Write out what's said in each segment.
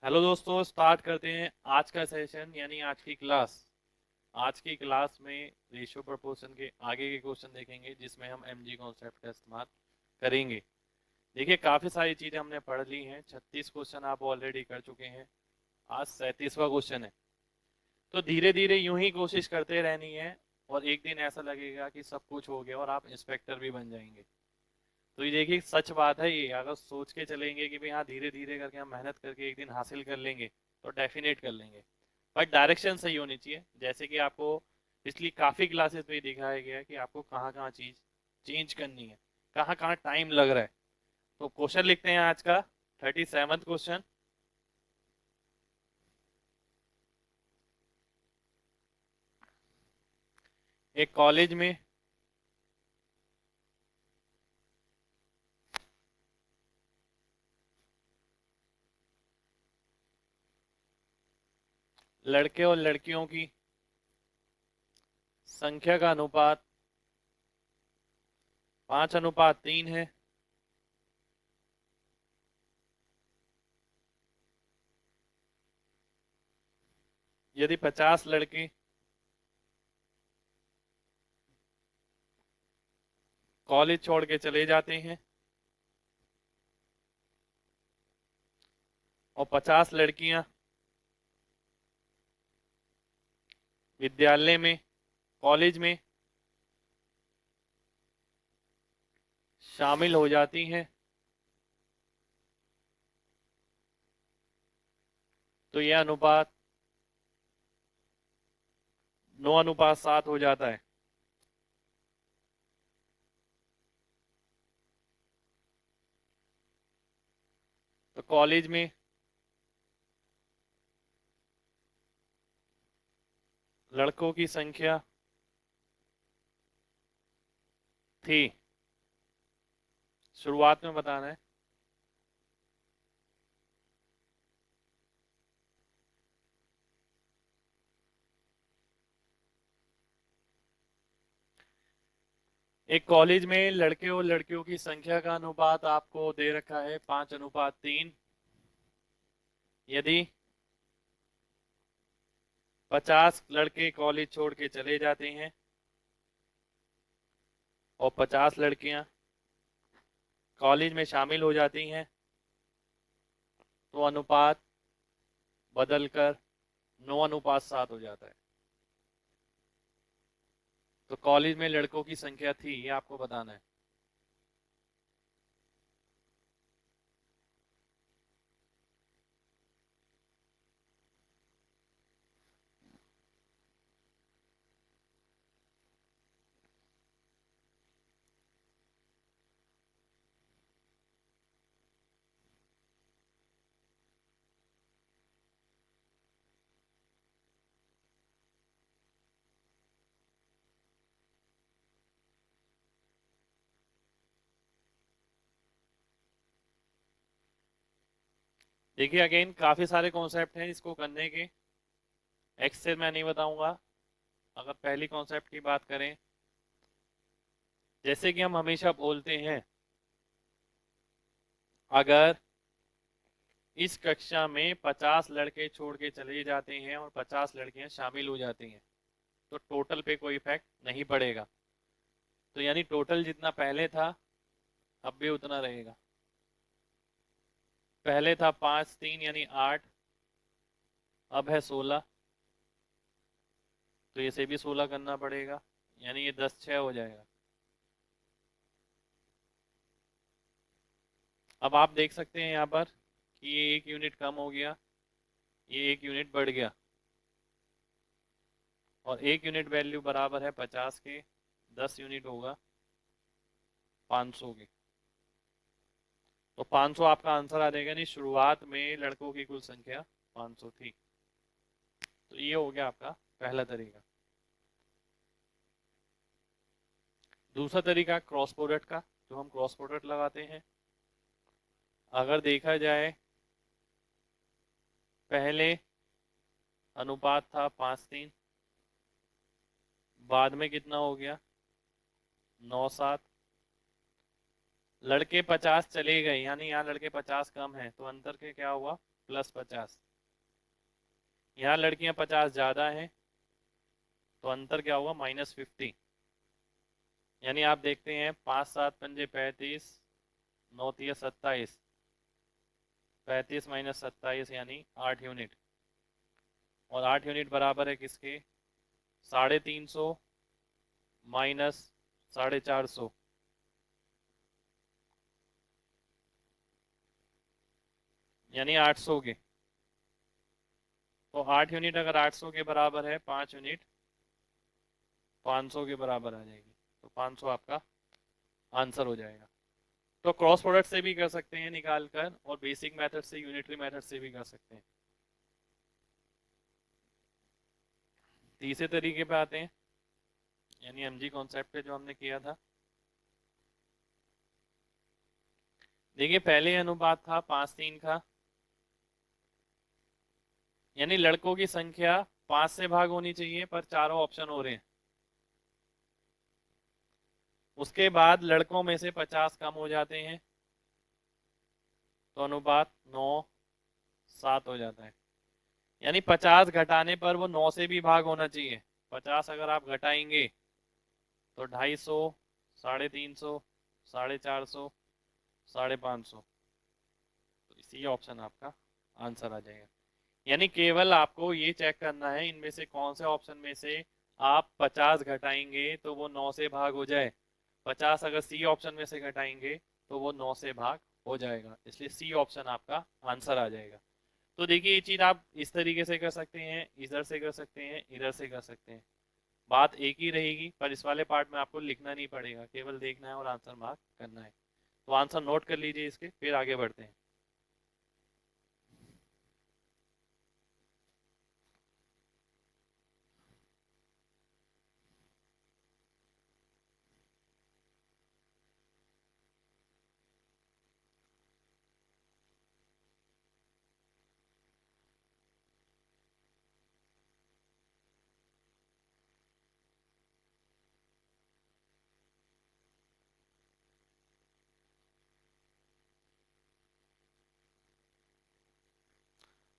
Hello दोस्तों, start करते हैं आज का सेशन यानी आज की क्लास। आज की क्लास में रेशियो प्रोपोर्शन के आगे के क्वेश्चन देखेंगे जिसमें हम एमजी कॉन्सेप्ट का इस्तेमाल करेंगे। देखिए, काफ़ी सारी चीज़ें हमने पढ़ ली हैं। 36 क्वेश्चन आप ऑलरेडी कर चुके हैं। आज 37वां क्वेश्चन है। तो धीरे धीरे यूं ही कोशिश करते रहनी है और एक दिन ऐसा लगेगा कि सब कुछ हो गया और आप इंस्पेक्टर भी बन जाएंगे। तो ये देखिए, सच बात है। ये अगर सोच के चलेंगे कि भाई हाँ, धीरे धीरे करके हम मेहनत करके एक दिन हासिल कर लेंगे तो डेफिनेट कर लेंगे। बट डायरेक्शन सही होनी चाहिए। जैसे कि आपको पिछली काफ़ी क्लासेस में दिखाया गया है कि आपको कहाँ कहाँ चीज़ चेंज करनी है, कहाँ कहाँ टाइम लग रहा है। तो क्वेश्चन लिखते हैं आज का। 37वां क्वेश्चन। एक कॉलेज में लड़के और लड़कियों की संख्या का अनुपात 5:3 है। यदि 50 लड़के कॉलेज छोड़ के चले जाते हैं और 50 लड़कियां विद्यालय में, कॉलेज में शामिल हो जाती हैं, तो यह अनुपात 9:7 हो जाता है। तो कॉलेज में लड़कों की संख्या थी, शुरुआत में बताना है। एक कॉलेज में लड़के और लड़कियों की संख्या का अनुपात आपको दे रखा है 5:3। यदि 50 लड़के कॉलेज छोड़ के चले जाते हैं और 50 लड़कियां कॉलेज में शामिल हो जाती हैं, तो अनुपात बदलकर 9:7 हो जाता है। तो कॉलेज में लड़कों की संख्या थी, ये आपको बताना है। देखिए, अगेन काफी सारे कॉन्सेप्ट हैं इसको करने के। एक्सेल मैं नहीं बताऊंगा। अगर पहली कॉन्सेप्ट की बात करें, जैसे कि हम हमेशा बोलते हैं, अगर इस कक्षा में 50 लड़के छोड़ के चले जाते हैं और 50 लड़कियां शामिल हो जाती हैं तो टोटल पे कोई इफेक्ट नहीं पड़ेगा। तो यानी टोटल जितना पहले था अब भी उतना रहेगा। पहले था 5 3 यानी 8, अब है 16, तो इसे भी 16 करना पड़ेगा, यानी ये 10 6 हो जाएगा। अब आप देख सकते हैं यहाँ पर कि ये 1 यूनिट कम हो गया, ये 1 यूनिट बढ़ गया, और 1 यूनिट वैल्यू बराबर है 50 के। 10 यूनिट होगा 500 के। तो 500 आपका आंसर आ जाएगा। नहीं, शुरुआत में लड़कों की कुल संख्या 500 थी। तो ये हो गया आपका पहला तरीका। दूसरा तरीका क्रॉस प्रोडक्ट का, जो हम क्रॉस प्रोडक्ट लगाते हैं। अगर देखा जाए, पहले अनुपात था 5 3, बाद में कितना हो गया 9 7, लड़के 50 चले गए, यानी यहाँ लड़के 50 कम है, तो अंतर के क्या हुआ, +50। यहाँ लड़कियां 50 ज्यादा हैं, तो अंतर क्या हुआ, -50। यानी आप देखते हैं 5 7 पंजे 35, 9 तिया 27, 35 - 27 यानी 8 यूनिट, और 8 यूनिट बराबर है किसके, 350 -450। यानी 800 के। तो 8 यूनिट अगर 800 के बराबर है, 5 यूनिट 500 के बराबर आ जाएगी, तो 500 आपका आंसर हो जाएगा। तो क्रॉस प्रोडक्ट से भी कर सकते हैं निकाल कर, और बेसिक मेथड से, यूनिटरी मेथड से भी कर सकते हैं। तीसरे तरीके पे आते हैं, यानी एमजी कॉन्सेप्ट पे जो हमने किया था। देखिए पहले अनुपात था 5:3 का, यानी लड़कों की संख्या 5 से भाग होनी चाहिए, पर चारों ऑप्शन हो रहे हैं। उसके बाद लड़कों में से 50 कम हो जाते हैं, तो अनुपात 9:7 हो जाता है। यानी 50 घटाने पर वो 9 से भी भाग होना चाहिए। 50 अगर आप घटाएंगे तो 250, 350, 450, 550, तो इसी ऑप्शन आपका आंसर आ जाएगा। यानी केवल आपको ये चेक करना है इनमें से कौन से ऑप्शन में से आप 50 घटाएंगे तो वो 9 से भाग हो जाए। 50 अगर सी ऑप्शन में से घटाएंगे तो वो 9 से भाग हो जाएगा, इसलिए सी ऑप्शन आपका आंसर आ जाएगा। तो देखिए ये चीज आप इस तरीके से कर सकते हैं, इधर से कर सकते हैं, इधर से कर सकते हैं, बात एक ही रहेगी, पर इस वाले पार्ट में आपको लिखना नहीं पड़ेगा, केवल देखना है और आंसर मार्क करना है। तो आंसर नोट कर लीजिए इसके, फिर आगे बढ़ते हैं।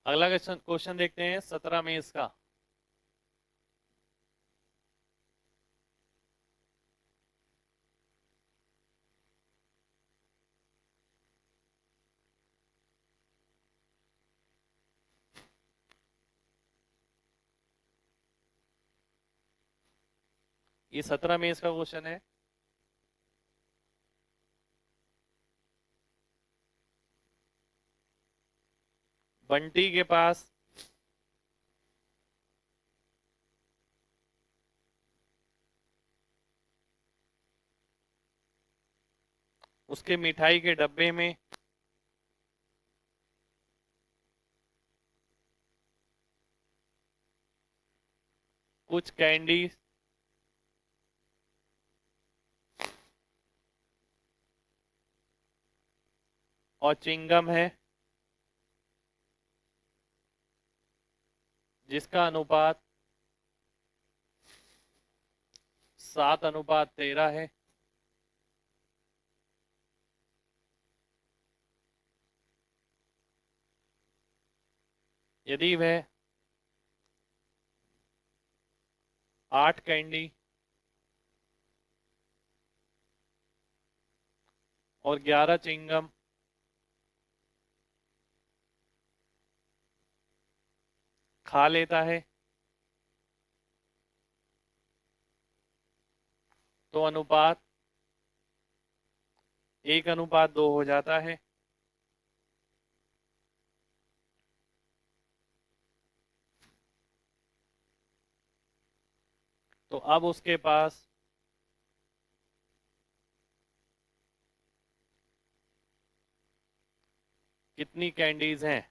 अगला क्वेश्चन क्वेश्चन देखते हैं 17 में इसका। ये 17 में इसका क्वेश्चन है। बंटी के पास उसके मिठाई के डब्बे में कुछ कैंडी और चिंगम है, जिसका अनुपात 7:13 है। यदि वह 8 कैंडी और 11 चिंगम खा लेता है, तो अनुपात 1:2 हो जाता है। तो अब उसके पास कितनी कैंडीज हैं।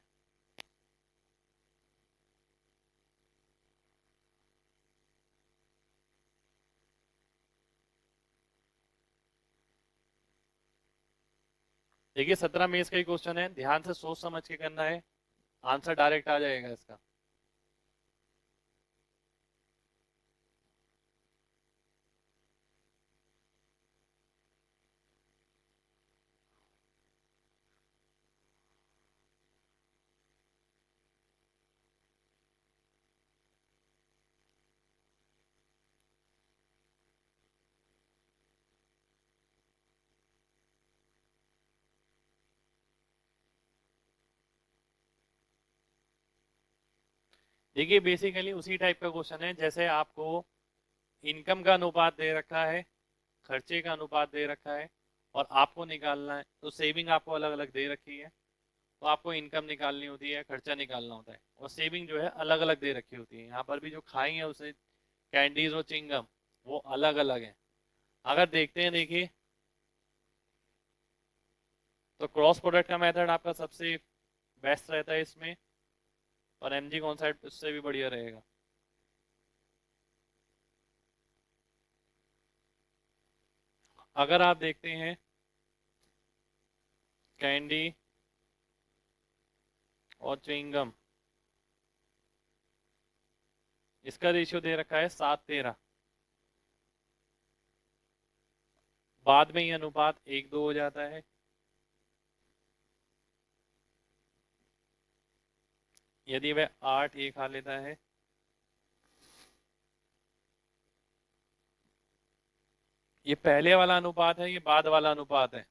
देखिए 17 में इसका ही क्वेश्चन है, ध्यान से सोच समझ के करना है, आंसर डायरेक्ट आ जाएगा इसका। देखिए बेसिकली उसी टाइप का क्वेश्चन है जैसे आपको इनकम का अनुपात दे रखा है, खर्चे का अनुपात दे रखा है और आपको निकालना है, तो सेविंग आपको अलग अलग दे रखी है, तो आपको इनकम निकालनी होती है, खर्चा निकालना होता है, और सेविंग जो है अलग अलग दे रखी होती है। यहाँ पर भी जो खाई है उसे कैंडीज और चिंगम वो अलग अलग है। अगर देखते हैं देखिए तो क्रॉस प्रोडक्ट का मेथड आपका सबसे बेस्ट रहता है इसमें, और एमजी कॉन्सेप्ट उससे भी बढ़िया रहेगा। अगर आप देखते हैं कैंडी और च्युइंगम, इसका रेशियो दे रखा है 7:13। बाद में ये अनुपात 1:2 हो जाता है। यदि वह 8 ये खा लेता है, ये पहले वाला अनुपात है, ये बाद वाला अनुपात है,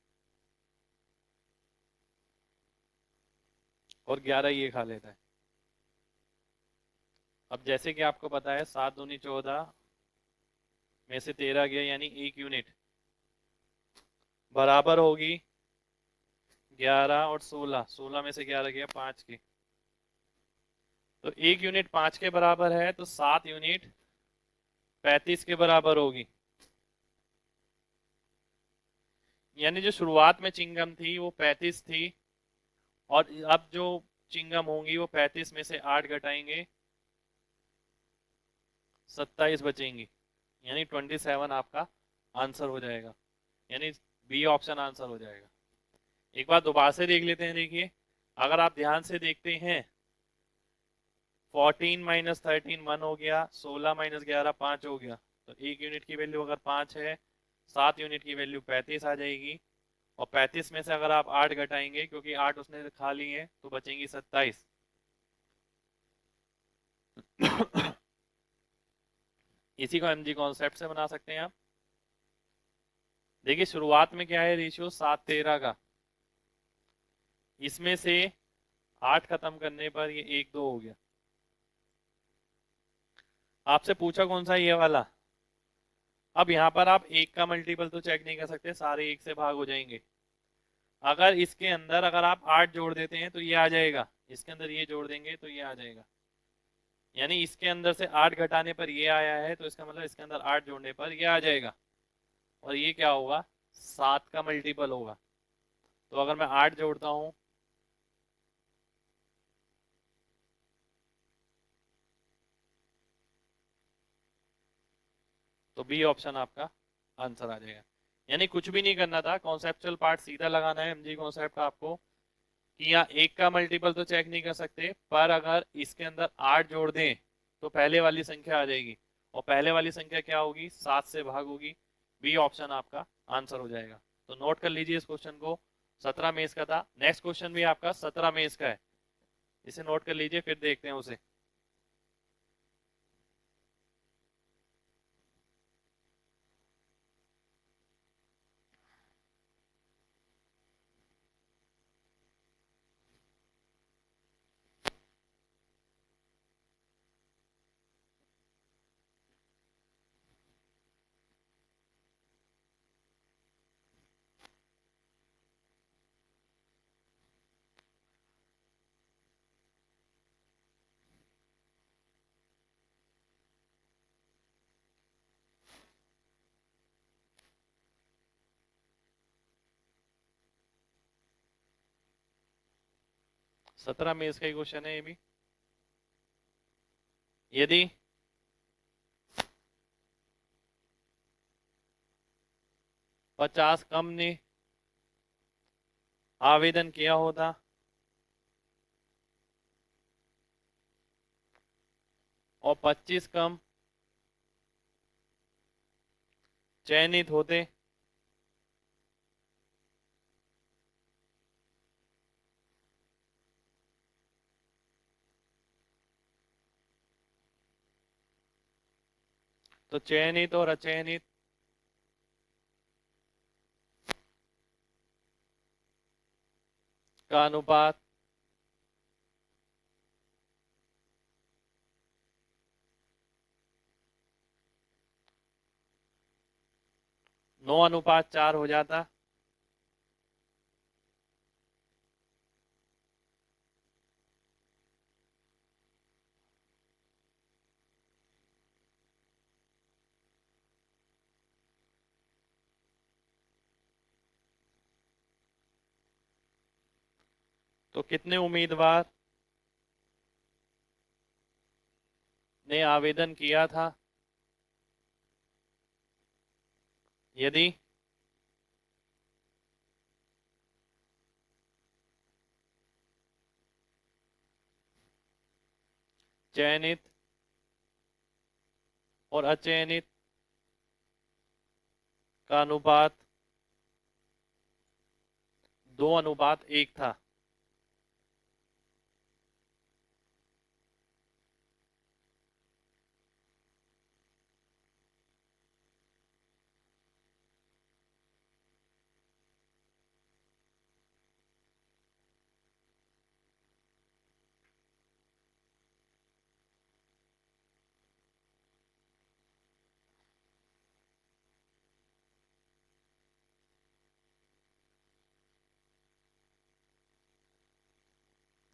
और 11 ये खा लेता है। अब जैसे कि आपको पता है 7 दूनी 14 में से 13 गया, यानी 1 यूनिट बराबर होगी 11 और 16, 16 में से 11 गया 5 की, तो 1 यूनिट 5 के बराबर है, तो 7 यूनिट 35 के बराबर होगी। यानी जो शुरुआत में चिंगम थी वो 35 थी, और अब जो चिंगम होंगी वो 35 में से 8 घटाएंगे 27 बचेंगी, यानी 27 आपका आंसर हो जाएगा, यानी बी ऑप्शन आंसर हो जाएगा। एक बार दोबारा से देख लेते हैं। देखिए अगर आप ध्यान से देखते हैं 14 माइनस 13 1 हो गया, 16 माइनस 11 5 हो गया, तो 1 यूनिट की वैल्यू अगर 5 है, 7 यूनिट की वैल्यू 35 आ जाएगी, और 35 में से अगर आप 8 घटाएंगे, क्योंकि 8 उसने खा ली है, तो बचेंगी 27। इसी को एमजी कॉन्सेप्ट से बना सकते हैं आप। देखिए शुरुआत में क्या है रेशियो 7:13 का, इसमें से 8 खत्म करने पर ये 1:2 हो गया। आपसे पूछा कौन सा, ये वाला। अब यहाँ पर आप एक का मल्टीपल तो चेक नहीं कर सकते, सारे एक से भाग हो जाएंगे। अगर इसके अंदर अगर आप 8 जोड़ देते हैं तो ये आ जाएगा, इसके अंदर ये जोड़ देंगे तो ये आ जाएगा, यानी इसके अंदर से 8 घटाने पर ये आया है, तो इसका मतलब इसके अंदर 8 जोड़ने पर ये आ जाएगा, और ये क्या होगा 7 का मल्टीपल होगा। तो अगर मैं 8 जोड़ता हूं तो बी ऑप्शन आपका आंसर आ जाएगा। यानी कुछ भी नहीं करना था, कॉन्सेप्चुअल पार्ट सीधा लगाना है एमजी कॉन्सेप्ट आपको, कि यहाँ एक का मल्टीपल तो चेक नहीं कर सकते, पर अगर इसके अंदर 8 जोड़ दें तो पहले वाली संख्या आ जाएगी, और पहले वाली संख्या क्या होगी 7 से भाग होगी। बी ऑप्शन आपका आंसर हो जाएगा। तो नोट कर लीजिए इस क्वेश्चन को, 17 में इसका था। नेक्स्ट क्वेश्चन भी आपका 17 में इसका है, इसे नोट कर लीजिए, फिर देखते हैं उसे। 17 में इसका ही क्वेश्चन है ये भी। यदि 50 कम ने आवेदन किया होता और 25 कम चयनित होते, तो चयनित और अचयनित का अनुपात 9:4 हो जाता। तो कितने उम्मीदवार ने आवेदन किया था? यदि चयनित और अचयनित का अनुपात 2:1 था।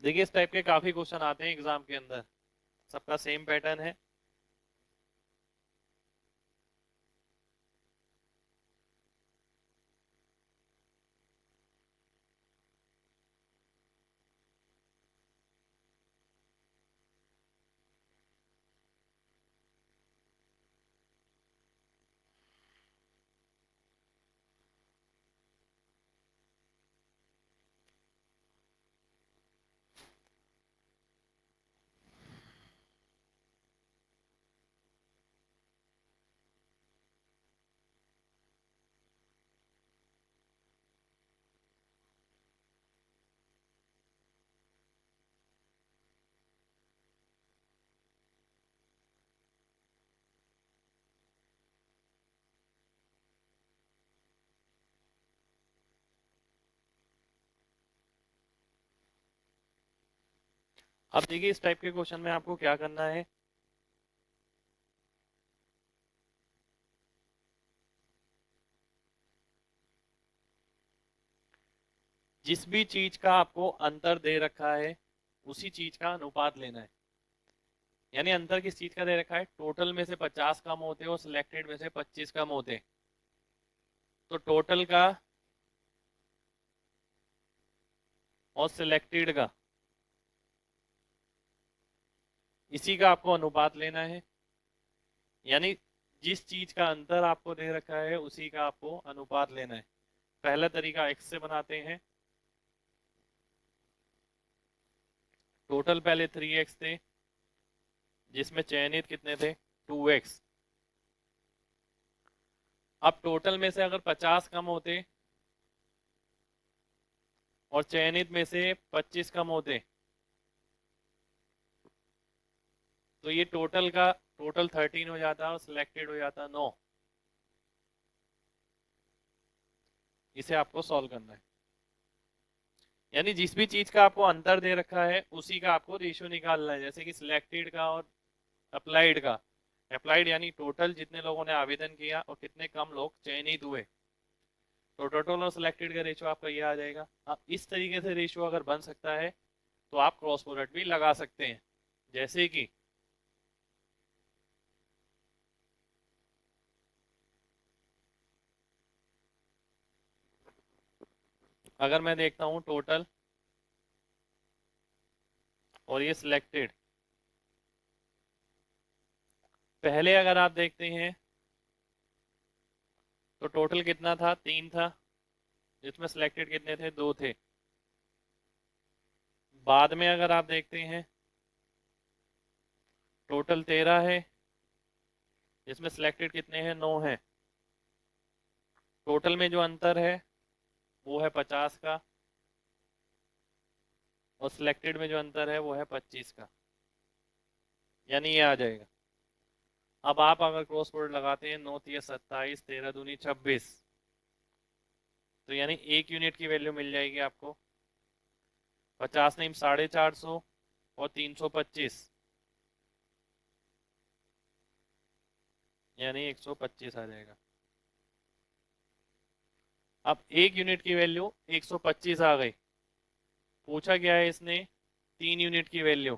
देखिए इस टाइप के काफी क्वेश्चन आते हैं एग्जाम के अंदर, सबका सेम पैटर्न है। अब देखिए इस टाइप के क्वेश्चन में आपको क्या करना है, जिस भी चीज का आपको अंतर दे रखा है उसी चीज का अनुपात लेना है। यानी अंतर किस चीज का दे रखा है, टोटल में से 50 कम होते और सिलेक्टेड में से 25 कम होते, तो टोटल का और सिलेक्टेड का, इसी का आपको अनुपात लेना है। यानी जिस चीज का अंतर आपको दे रखा है उसी का आपको अनुपात लेना है। पहला तरीका x से बनाते हैं। टोटल पहले 3x थे, जिसमें चयनित कितने थे, 2x। अब टोटल में से अगर 50 कम होते और चयनित में से 25 कम होते, तो ये टोटल का टोटल 13 हो जाता और सिलेक्टेड हो जाता 9। इसे आपको सॉल्व करना है। यानी जिस भी चीज का आपको अंतर दे रखा है उसी का आपको रेशियो निकालना है। जैसे कि सिलेक्टेड का और अप्लाइड का। अप्लाइड यानी टोटल जितने लोगों ने आवेदन किया और कितने कम लोग चयनित हुए, तो टोटल और सिलेक्टेड का रेशियो आपका ये आ जाएगा। अब इस तरीके से रेशियो अगर बन सकता है तो आप क्रॉस प्रोडक्ट भी लगा सकते हैं। जैसे कि अगर मैं देखता हूं टोटल और ये सिलेक्टेड, पहले अगर आप देखते हैं तो टोटल कितना था, 3 था, जिसमें सिलेक्टेड कितने थे, 2 थे। बाद में अगर आप देखते हैं टोटल 13 है, जिसमें सिलेक्टेड कितने हैं, 9 है। टोटल में जो अंतर है वो है 50 का और सिलेक्टेड में जो अंतर है वो है 25 का। यानी ये आ जाएगा। अब आप अगर क्रॉस प्रोडक्ट लगाते हैं, 9 3 27, 13 दूनी 26, तो यानी 1 यूनिट की वैल्यू मिल जाएगी आपको। 50 नहीं, 450 और 325, यानी 125 आ जाएगा। अब 1 यूनिट की वैल्यू 125 आ गई, पूछा गया है इसने 3 यूनिट की वैल्यू,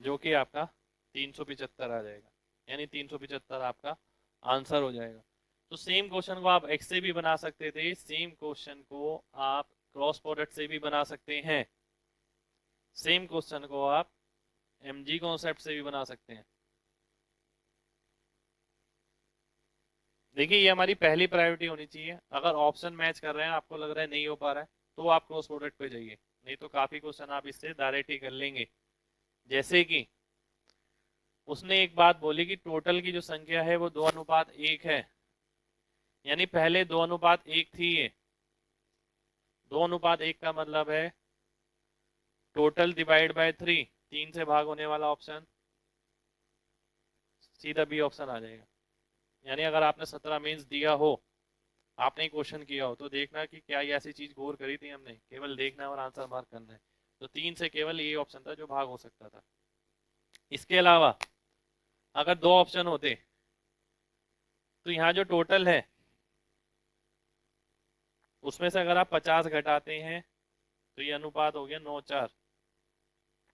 जो कि आपका 375 आ जाएगा, यानी 375 आपका आंसर हो जाएगा। तो सेम क्वेश्चन को आप एक्स से भी बना सकते थे, सेम क्वेश्चन को आप क्रॉस प्रोडक्ट से भी बना सकते हैं, सेम क्वेश्चन को आप एमजी कॉन्सेप्ट से भी बना सकते हैं। देखिए ये हमारी पहली प्रायोरिटी होनी चाहिए। अगर ऑप्शन मैच कर रहे हैं, आपको लग रहा है नहीं हो पा रहा है, तो आप क्रॉस प्रोडक्ट पे जाइए, नहीं तो काफी क्वेश्चन आप इससे डायरेक्ट ही कर लेंगे। जैसे कि उसने एक बात बोली कि टोटल की जो संख्या है वो 2:1 है, यानी पहले 2:1 थी ये। 2:1 का मतलब है टोटल डिवाइड बाय 3, 3 से भाग होने वाला ऑप्शन, सीधा बी ऑप्शन आ जाएगा। यानी अगर आपने 17 मीन्स दिया हो, आपने क्वेश्चन किया हो, तो देखना कि क्या ये ऐसी चीज गौर करी थी हमने, केवल देखना है और आंसर मार्क करना है। तो 3 से केवल ये ऑप्शन था जो भाग हो सकता था। इसके अलावा अगर 2 ऑप्शन होते, तो यहाँ जो टोटल है उसमें से अगर आप 50 घटाते हैं, तो ये अनुपात हो गया 9:4।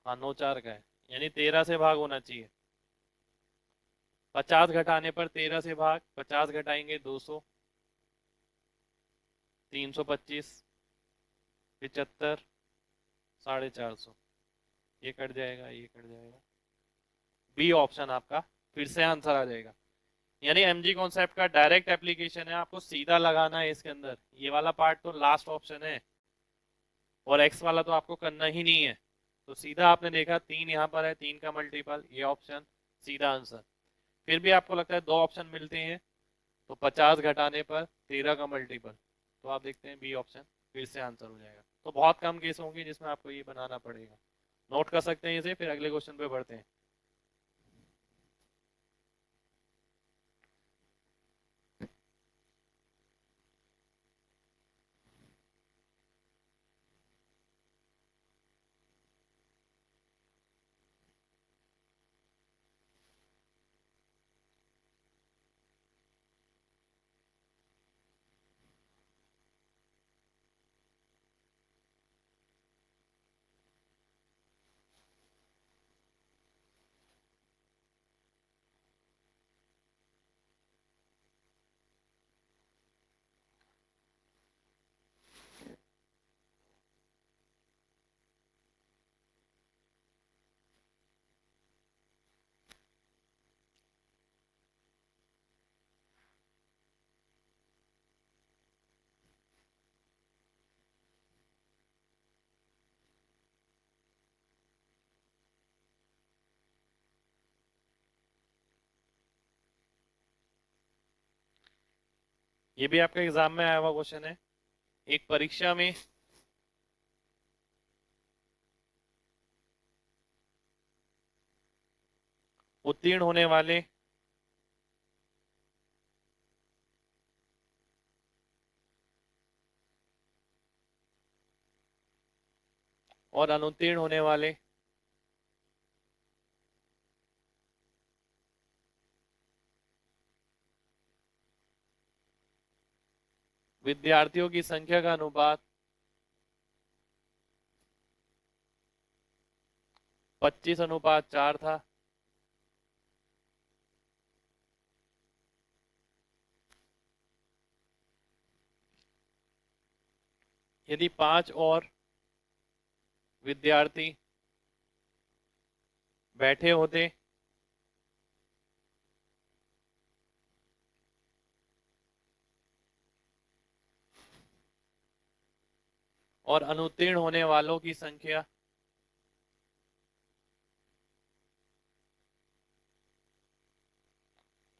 हाँ 9:4 का है, यानी 13 से भाग होना चाहिए। 50 घटाने पर 13 से भाग, 50 घटाएंगे 200, 325, 75, 450, ये कट जाएगा, ये कट जाएगा, बी ऑप्शन आपका फिर से आंसर आ जाएगा। यानी एमजी कॉन्सेप्ट का डायरेक्ट एप्लीकेशन है, आपको सीधा लगाना है इसके अंदर। ये वाला पार्ट तो लास्ट ऑप्शन है, और एक्स वाला तो आपको करना ही नहीं है। तो सीधा आपने देखा 3 यहाँ पर है, 3 का मल्टीपल, ये ऑप्शन सीधा आंसर। फिर भी आपको लगता है 2 ऑप्शन मिलते हैं, तो 50 घटाने पर 13 का मल्टीपल, तो आप देखते हैं बी ऑप्शन फिर से आंसर हो जाएगा। तो बहुत कम केस होंगे जिसमें आपको ये बनाना पड़ेगा। नोट कर सकते हैं इसे, फिर अगले क्वेश्चन पे बढ़ते हैं। ये भी आपके एग्जाम में आया हुआ क्वेश्चन है। एक परीक्षा में उत्तीर्ण होने वाले और अनुत्तीर्ण होने वाले विद्यार्थियों की संख्या का अनुपात 25:4 था। यदि 5 और विद्यार्थी बैठे होते और अनुत्तीर्ण होने वालों की संख्या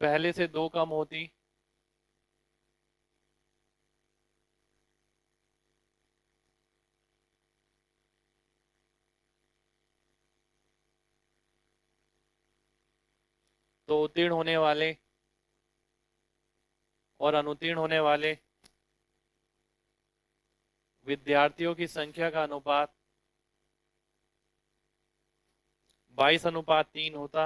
पहले से 2 कम होती, तो उत्तीर्ण होने वाले और अनुत्तीर्ण होने वाले विद्यार्थियों की संख्या का अनुपात 22:3 होता।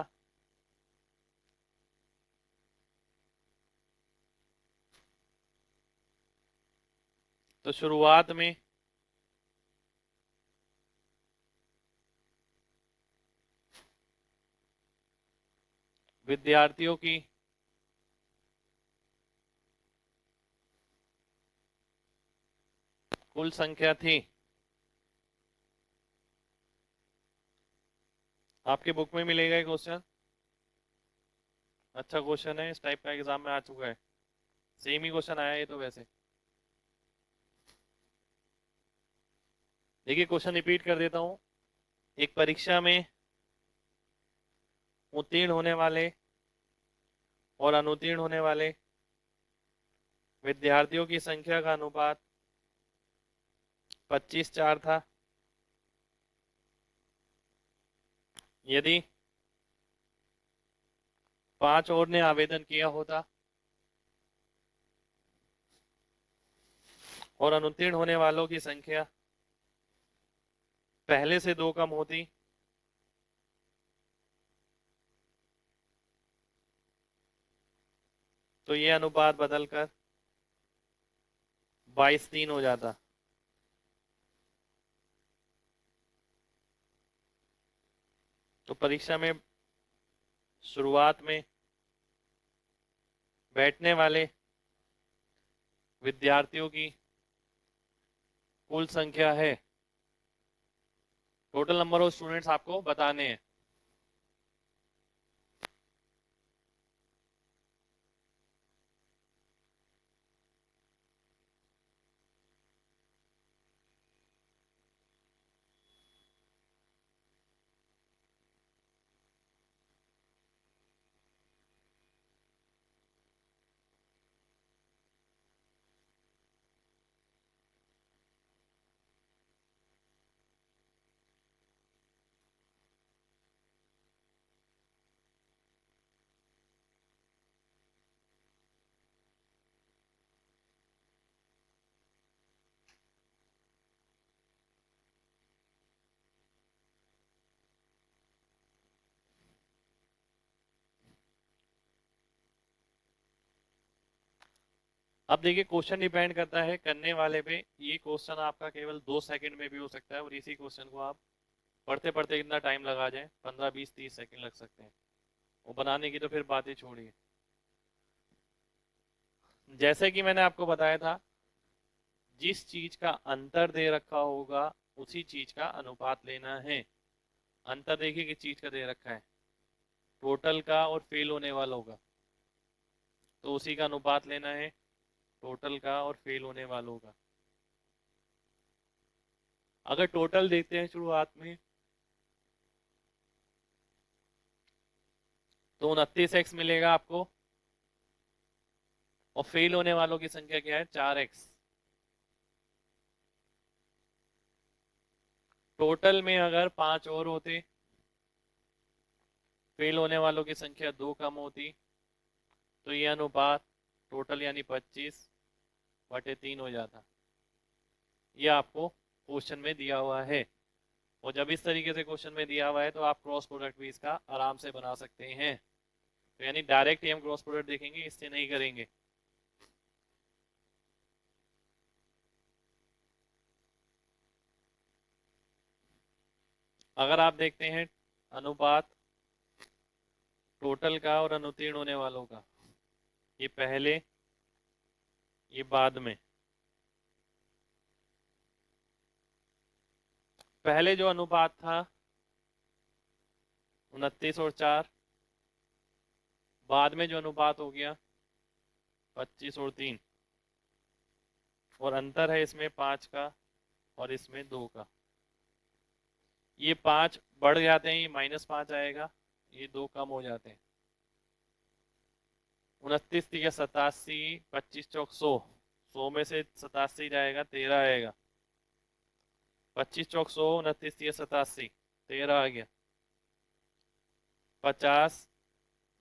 तो शुरुआत में विद्यार्थियों की कुल संख्या थी, आपके बुक में मिलेगा ये क्वेश्चन, अच्छा क्वेश्चन है, इस टाइप का एग्जाम में आ चुका है, सेम ही क्वेश्चन आया ये तो वैसे। देखिए क्वेश्चन रिपीट कर देता हूँ। एक परीक्षा में उत्तीर्ण होने वाले और अनुत्तीर्ण होने वाले विद्यार्थियों की संख्या का अनुपात 25:4 था। यदि 5 और ने आवेदन किया होता और अनुत्तीर्ण होने वालों की संख्या पहले से 2 कम होती तो ये अनुपात बदलकर 22:3 हो जाता। तो परीक्षा में शुरुआत में बैठने वाले विद्यार्थियों की कुल संख्या है, टोटल नंबर ऑफ स्टूडेंट्स आपको बताने हैं। अब देखिए क्वेश्चन डिपेंड करता है करने वाले पे। ये क्वेश्चन आपका केवल 2 सेकंड में भी हो सकता है और इसी क्वेश्चन को आप पढ़ते पढ़ते कितना टाइम लगा जाए, 15, 20, 30 सेकंड लग सकते हैं। वो बनाने की तो फिर बातें छोड़िए। जैसे कि मैंने आपको बताया था, जिस चीज का अंतर दे रखा होगा उसी चीज का अनुपात लेना है। अंतर देखिए किस चीज का दे रखा है, टोटल का और फेल होने वालों का, तो उसी का अनुपात लेना है, टोटल का और फेल होने वालों का। अगर टोटल देखते हैं शुरुआत में तो 29x मिलेगा आपको, और फेल होने वालों की संख्या क्या है, 4x। टोटल में अगर 5 और होते, फेल होने वालों की संख्या 2 कम होती, तो ये अनुपात टोटल यानी 25/3 हो जाता। ये आपको क्वेश्चन में दिया हुआ है, और जब इस तरीके से क्वेश्चन में दिया हुआ है तो आप क्रॉस प्रोडक्ट भी इसका आराम से बना सकते हैं। तो यानी डायरेक्ट ही हम क्रॉस प्रोडक्ट देखेंगे, इससे नहीं करेंगे। अगर आप देखते हैं अनुपात टोटल का और अनुत्तीर्ण होने वालों का, ये पहले ये बाद में। पहले जो अनुपात था 29 और 4, बाद में जो अनुपात हो गया 25 और 3, और अंतर है इसमें 5 का और इसमें 2 का। ये 5 बढ़ जाते हैं, ये -5 आएगा, ये 2 कम हो जाते हैं। 29 × 87, 25 × 100, 100 में से 87 जाएगा, 13 आएगा। 25 × 100, 29 × 87, 13 आ गया। 50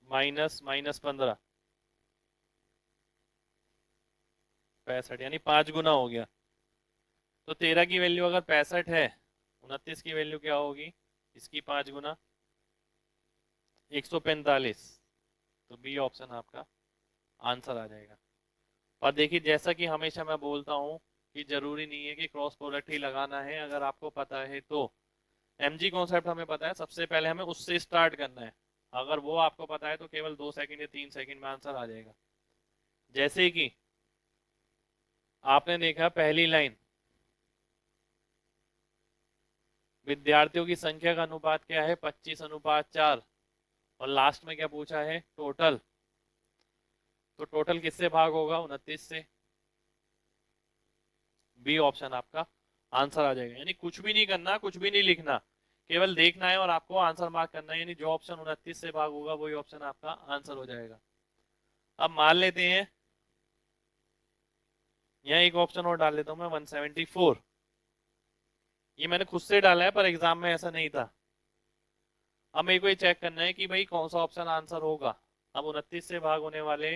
माइनस -15, 65, यानी 5 गुना हो गया। तो 13 की वैल्यू अगर 65 है, 29 की वैल्यू क्या होगी, इसकी 5 गुना, 145। तो बी ऑप्शन आपका आंसर आ जाएगा। और देखिए जैसा कि हमेशा मैं बोलता हूँ, कि जरूरी नहीं है कि क्रॉस प्रोडक्ट ही लगाना है। अगर आपको पता है तो एमजी कॉन्सेप्ट हमें पता है, सबसे पहले हमें उससे स्टार्ट करना है। अगर वो आपको पता है तो केवल 2 सेकंड या 3 सेकंड में आंसर आ जाएगा। जैसे कि आपने देखा पहली लाइन, विद्यार्थियों की संख्या का अनुपात क्या है, 25:4। और लास्ट में क्या पूछा है, टोटल। तो टोटल किससे भाग होगा, 29 से। बी ऑप्शन आपका आंसर आ जाएगा। यानी कुछ भी नहीं करना, कुछ भी नहीं लिखना, केवल देखना है और आपको आंसर मार्क करना है। यानी जो ऑप्शन 29 से भाग होगा वही ऑप्शन आपका आंसर हो जाएगा। अब मान लेते हैं, यहाँ एक ऑप्शन और डाल लेता हूँ मैं, 174। ये मैंने खुद से डाला है पर एग्जाम में ऐसा नहीं था। अब मेरे को ये चेक करना है कि भाई कौन सा ऑप्शन आंसर होगा। अब 29 से भाग होने वाले,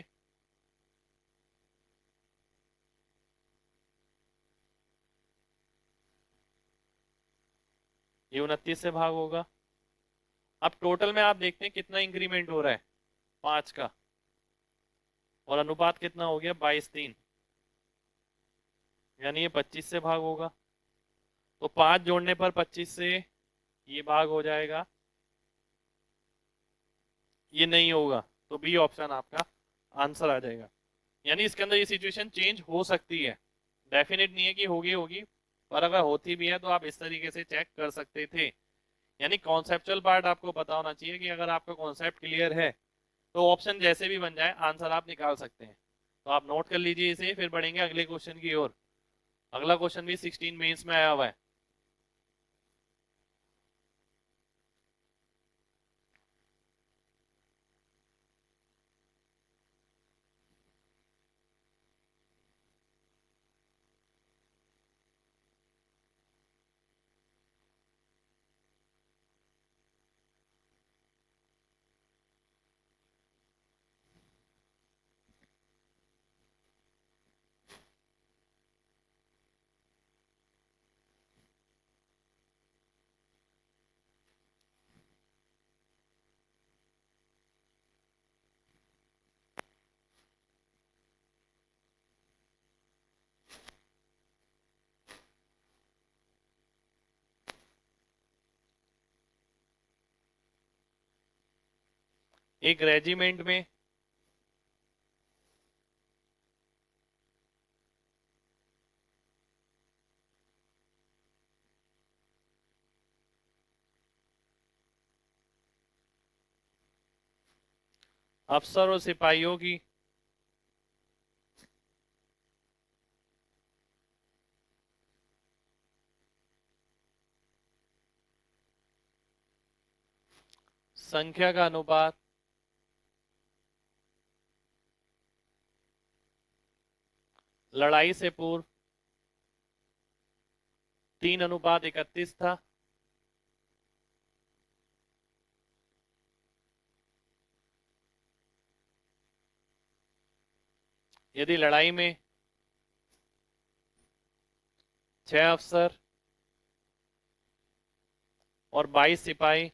ये 29 से भाग होगा। अब टोटल में आप देखते हैं कितना इंक्रीमेंट हो रहा है, 5 का। और अनुपात कितना हो गया, 22:3। यानी ये 25 से भाग होगा। तो 5 जोड़ने पर 25 से ये भाग हो जाएगा, ये नहीं होगा। तो बी ऑप्शन आपका आंसर आ जाएगा। यानी इसके अंदर ये सिचुएशन चेंज हो सकती है, डेफिनेट नहीं है कि होगी होगी, पर अगर होती भी है तो आप इस तरीके से चेक कर सकते थे। यानी कॉन्सेप्चुअल पार्ट आपको पता होना चाहिए कि अगर आपका कॉन्सेप्ट क्लियर है तो ऑप्शन जैसे भी बन जाए आंसर आप निकाल सकते हैं। तो आप नोट कर लीजिए इसे, फिर बढ़ेंगे अगले क्वेश्चन की ओर। अगला क्वेश्चन भी 16 मेंस में आया हुआ है। एक रेजिमेंट में अफसर और सिपाहियों की संख्या का अनुपात लड़ाई से पूर्व 3:31 था। यदि लड़ाई में 6 अफसर और 22 सिपाही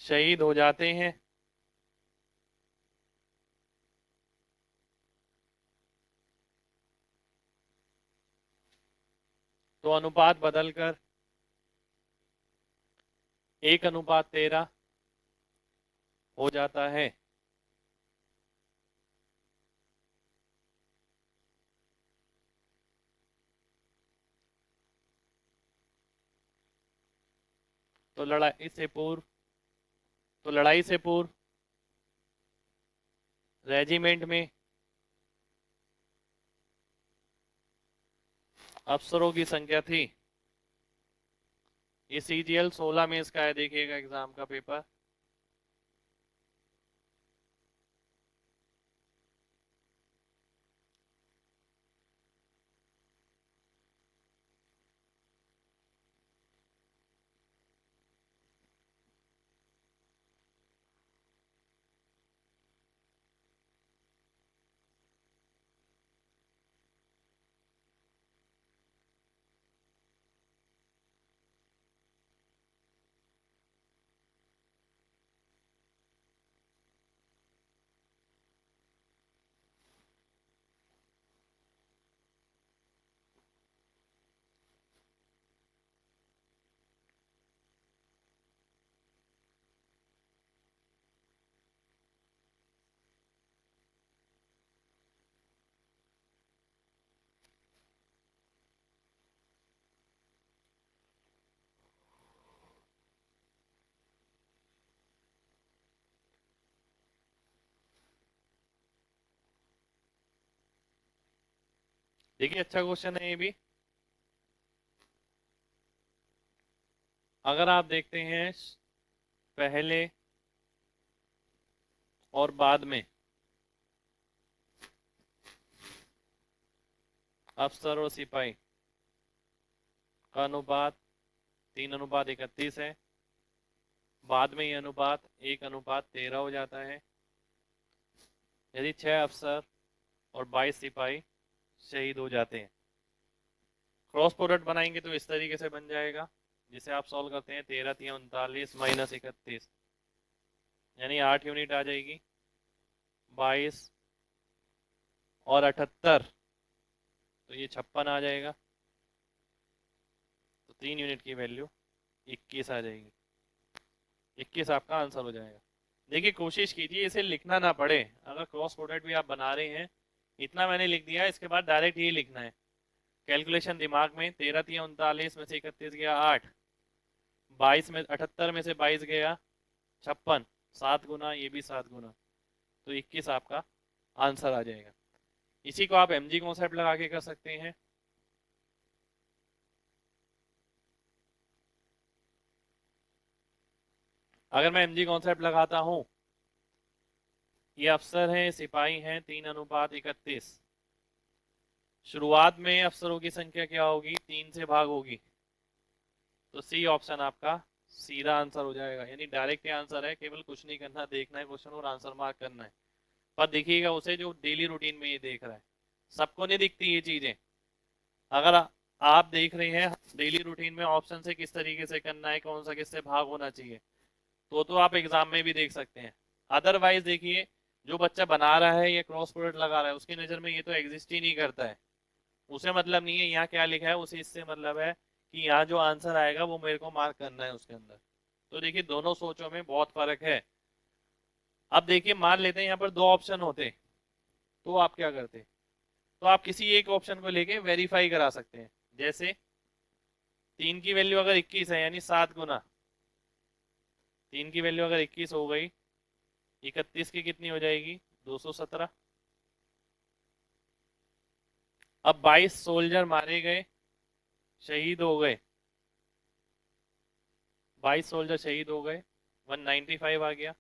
शहीद हो जाते हैं तो अनुपात बदलकर 1:13 हो जाता है। तो लड़ाई से पूर्व तो लड़ाई से पूर्व रेजिमेंट में अफसरों की संख्या थी, ये सीजीएल 16 में इसका है, देखिएगा एग्जाम का पेपर। देखिए अच्छा क्वेश्चन है ये भी। अगर आप देखते हैं पहले और बाद में अफसर और सिपाही का अनुपात 3:31 है, बाद में ये अनुपात 1:13 हो जाता है। यदि 6 अफसर और 22 सिपाही शहीद हो जाते हैं, क्रॉस प्रोडक्ट बनाएंगे तो इस तरीके से बन जाएगा, जिसे आप सॉल्व करते हैं 13×3 = 39 -31, यानी 8 यूनिट आ जाएगी। 22 और 78 तो ये 56 आ जाएगा, तो 3 यूनिट की वैल्यू 21 आ जाएगी। 21 आपका आंसर हो जाएगा। देखिए कोशिश कीजिए इसे लिखना ना पड़े, अगर क्रॉस प्रोडक्ट भी आप बना रहे हैं, इतना मैंने लिख दिया, इसके बाद डायरेक्ट ये लिखना है। कैलकुलेशन दिमाग में, 13×3 = 39 में से 31 गया 8, 78 में से 22 गया 56, 7 गुना, ये भी 7 गुना, तो 21 आपका आंसर आ जाएगा। इसी को आप एमजी कॉन्सेप्ट लगा के कर सकते हैं। अगर मैं एमजी कॉन्सेप्ट लगाता हूं, ये अफसर हैं सिपाही हैं 3:31, शुरुआत में अफसरों की संख्या क्या होगी, 3 से भाग होगी, तो सी ऑप्शन आपका सीधा आंसर हो जाएगा, यानी डायरेक्ट आंसर है, केवल कुछ नहीं करना, देखना है क्वेश्चन और आंसर मार्क करना है। पर दिखिएगा उसे जो डेली रूटीन में ये देख रहा है, सबको नहीं दिखती ये चीजें। अगर आप देख रहे हैं डेली रूटीन में ऑप्शन से किस तरीके से करना है, कौन सा किससे भाग होना चाहिए, तो आप एग्जाम में भी देख सकते हैं। अदरवाइज देखिए, जो बच्चा बना रहा है या क्रॉस प्रोडक्ट लगा रहा है, उसकी नज़र में ये तो एग्जिस्ट ही नहीं करता है, उसे मतलब नहीं है यहाँ क्या लिखा है, उसे इससे मतलब है कि यहाँ जो आंसर आएगा वो मेरे को मार्क करना है उसके अंदर। तो देखिए दोनों सोचों में बहुत फर्क है। अब देखिए मान लेते हैं यहाँ पर 2 ऑप्शन होते, तो आप क्या करते, तो आप किसी एक ऑप्शन को लेके वेरीफाई करा सकते हैं। जैसे 3 की वैल्यू अगर 21 है, यानी 7 गुना, 3 की वैल्यू अगर 21 हो गई, 31 की कितनी हो जाएगी, 217। अब 22 सोल्जर मारे गए, शहीद हो गए, 22 सोल्जर शहीद हो गए, 195 आ गया,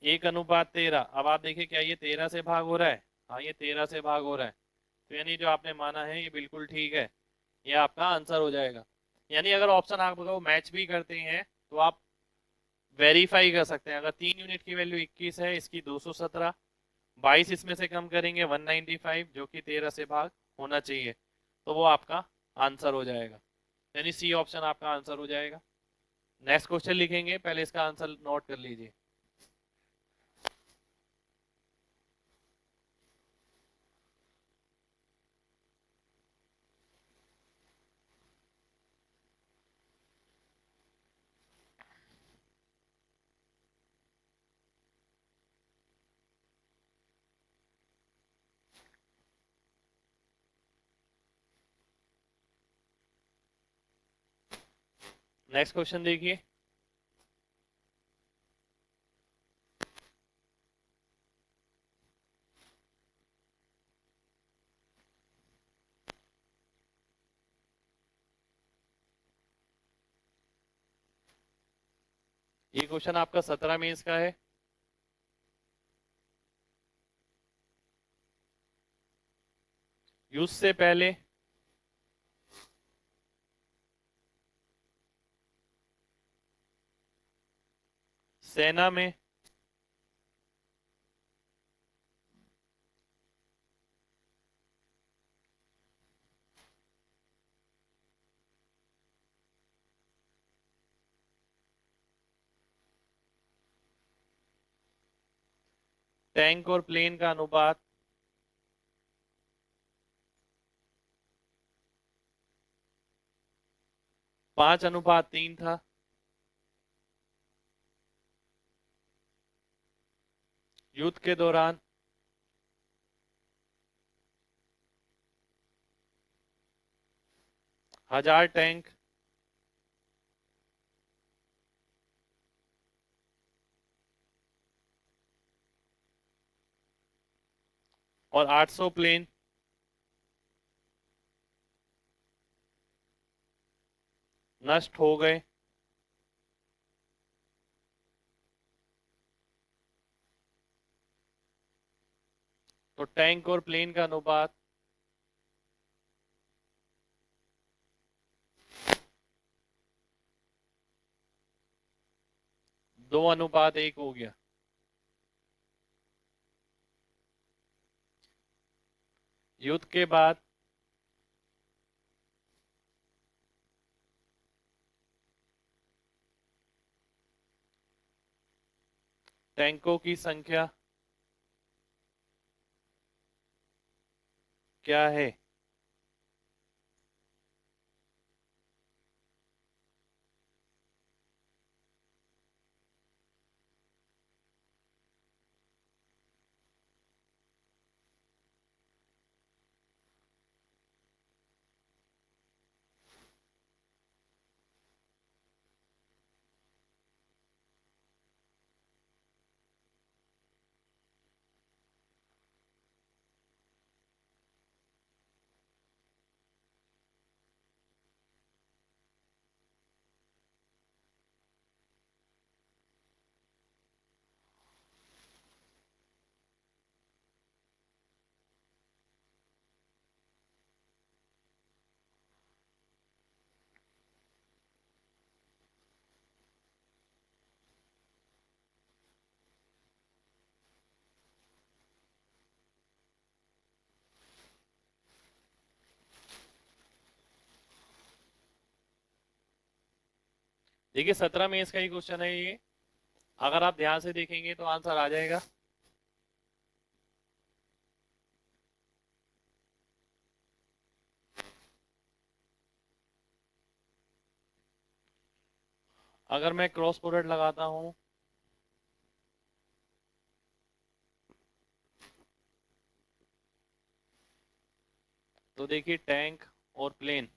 1:13। अब आप देखिए क्या ये 13 से भाग हो रहा है, हाँ ये 13 से भाग हो रहा है, तो यानी जो आपने माना है ये बिल्कुल ठीक है, ये आपका आंसर हो जाएगा। यानी अगर ऑप्शन आपको मैच भी करते हैं तो आप वेरीफाई कर सकते हैं। अगर 3 यूनिट की वैल्यू 21 है, इसकी 217, 22 इसमें से कम करेंगे 195, जो कि 13 से भाग होना चाहिए, तो वो आपका आंसर हो जाएगा, यानी सी ऑप्शन आपका आंसर हो जाएगा। नेक्स्ट क्वेश्चन लिखेंगे, पहले इसका आंसर नोट कर लीजिए। नेक्स्ट क्वेश्चन देखिए, ये क्वेश्चन आपका 17 में इसका है। युद्ध से पहले सेना में टैंक और प्लेन का अनुपात 5:3 था। युद्ध के दौरान हजार टैंक और 800 प्लेन नष्ट हो गए। तो टैंक और प्लेन का अनुपात 2:1 हो गया। युद्ध के बाद टैंकों की संख्या क्या है? देखिए 17 में इसका ही क्वेश्चन है ये। अगर आप ध्यान से देखेंगे तो आंसर आ जाएगा। अगर मैं क्रॉस प्रोडक्ट लगाता हूं तो देखिए टैंक और प्लेन,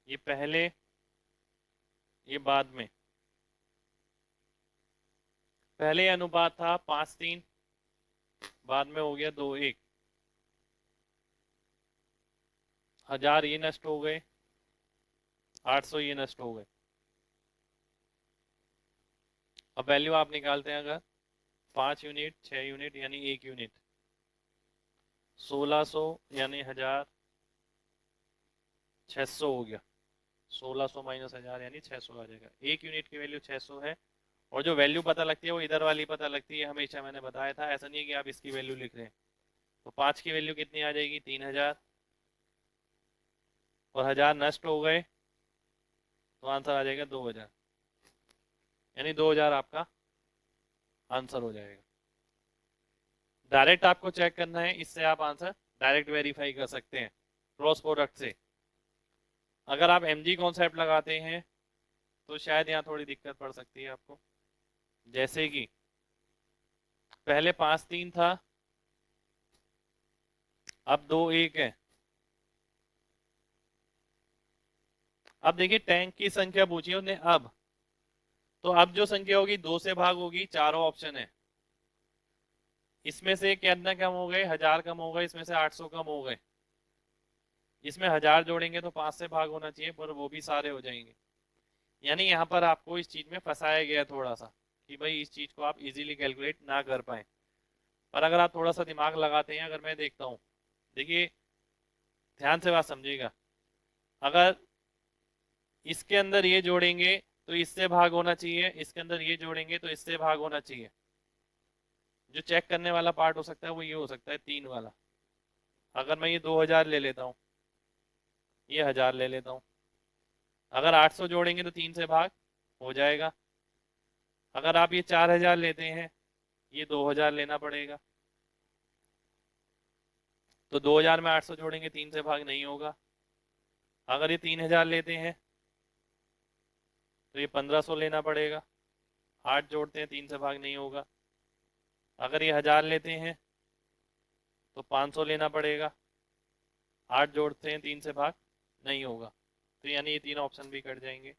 ये पहले, ये बाद में। पहले अनुपात था 5:3, बाद में हो गया 2:1। 1000 ये नष्ट हो गए, 800 ये नष्ट हो गए। अब वैल्यू आप निकालते हैं, अगर 5 यूनिट, 6 यूनिट यानी 1 यूनिट, 1600 यानी 1000, 600 हो गया। 1600 माइनस 1000 यानी 600 आ जाएगा। 1 यूनिट की वैल्यू 600 है। और जो वैल्यू पता लगती है वो इधर वाली पता लगती है, हमेशा मैंने बताया था। ऐसा नहीं है कि आप इसकी वैल्यू लिख रहे हैं। तो 5 की वैल्यू कितनी आ जाएगी? 3000। और 1000 नष्ट हो गए तो आंसर आ जाएगा 2000, यानी 2000 आपका आंसर हो जाएगा। डायरेक्ट आपको चेक करना है, इससे आप आंसर डायरेक्ट वेरीफाई कर सकते हैं क्रॉस प्रोडक्ट से। अगर आप एमजी कॉन्सेप्ट लगाते हैं तो शायद यहाँ थोड़ी दिक्कत पड़ सकती है आपको। जैसे कि पहले 5:3 था, अब 2:1 है। अब देखिए टैंक की संख्या पूछी है उसने, अब तो अब जो संख्या होगी 2 से भाग होगी, चारों ऑप्शन है। इसमें से कितना कम हो गए? 1000 कम हो गए, इसमें से 800 कम हो गए। इसमें 1000 जोड़ेंगे तो 5 से भाग होना चाहिए, पर वो भी सारे हो जाएंगे। यानी यहाँ पर आपको इस चीज में फंसाया गया थोड़ा सा, कि भाई इस चीज को आप इजीली कैलकुलेट ना कर पाए। पर अगर आप थोड़ा सा दिमाग लगाते हैं, अगर मैं देखता हूँ, देखिए ध्यान से बात समझिएगा। अगर इसके अंदर ये जोड़ेंगे तो इससे भाग होना चाहिए, इसके अंदर ये जोड़ेंगे तो इससे भाग होना चाहिए। जो चेक करने वाला पार्ट हो सकता है वो ये हो सकता है 3 वाला। अगर मैं ये 2000 ले लेता हूँ, ये 1000 ले लेता हूँ, अगर 800 जोड़ेंगे तो 3 से भाग हो जाएगा। अगर आप ये 4000 लेते हैं, ये 2000 लेना पड़ेगा। तो 2000 में 800 जोड़ेंगे, 3 से भाग नहीं होगा। अगर ये 3000 लेते हैं तो ये 1500 लेना पड़ेगा। 8 जोड़ते हैं, 3 से भाग नहीं होगा। अगर ये 1000 लेते हैं तो 500 लेना पड़ेगा। 8 जोड़ते हैं, 3 से भाग नहीं होगा। तो यानी ये 3 ऑप्शन भी कट जाएंगे।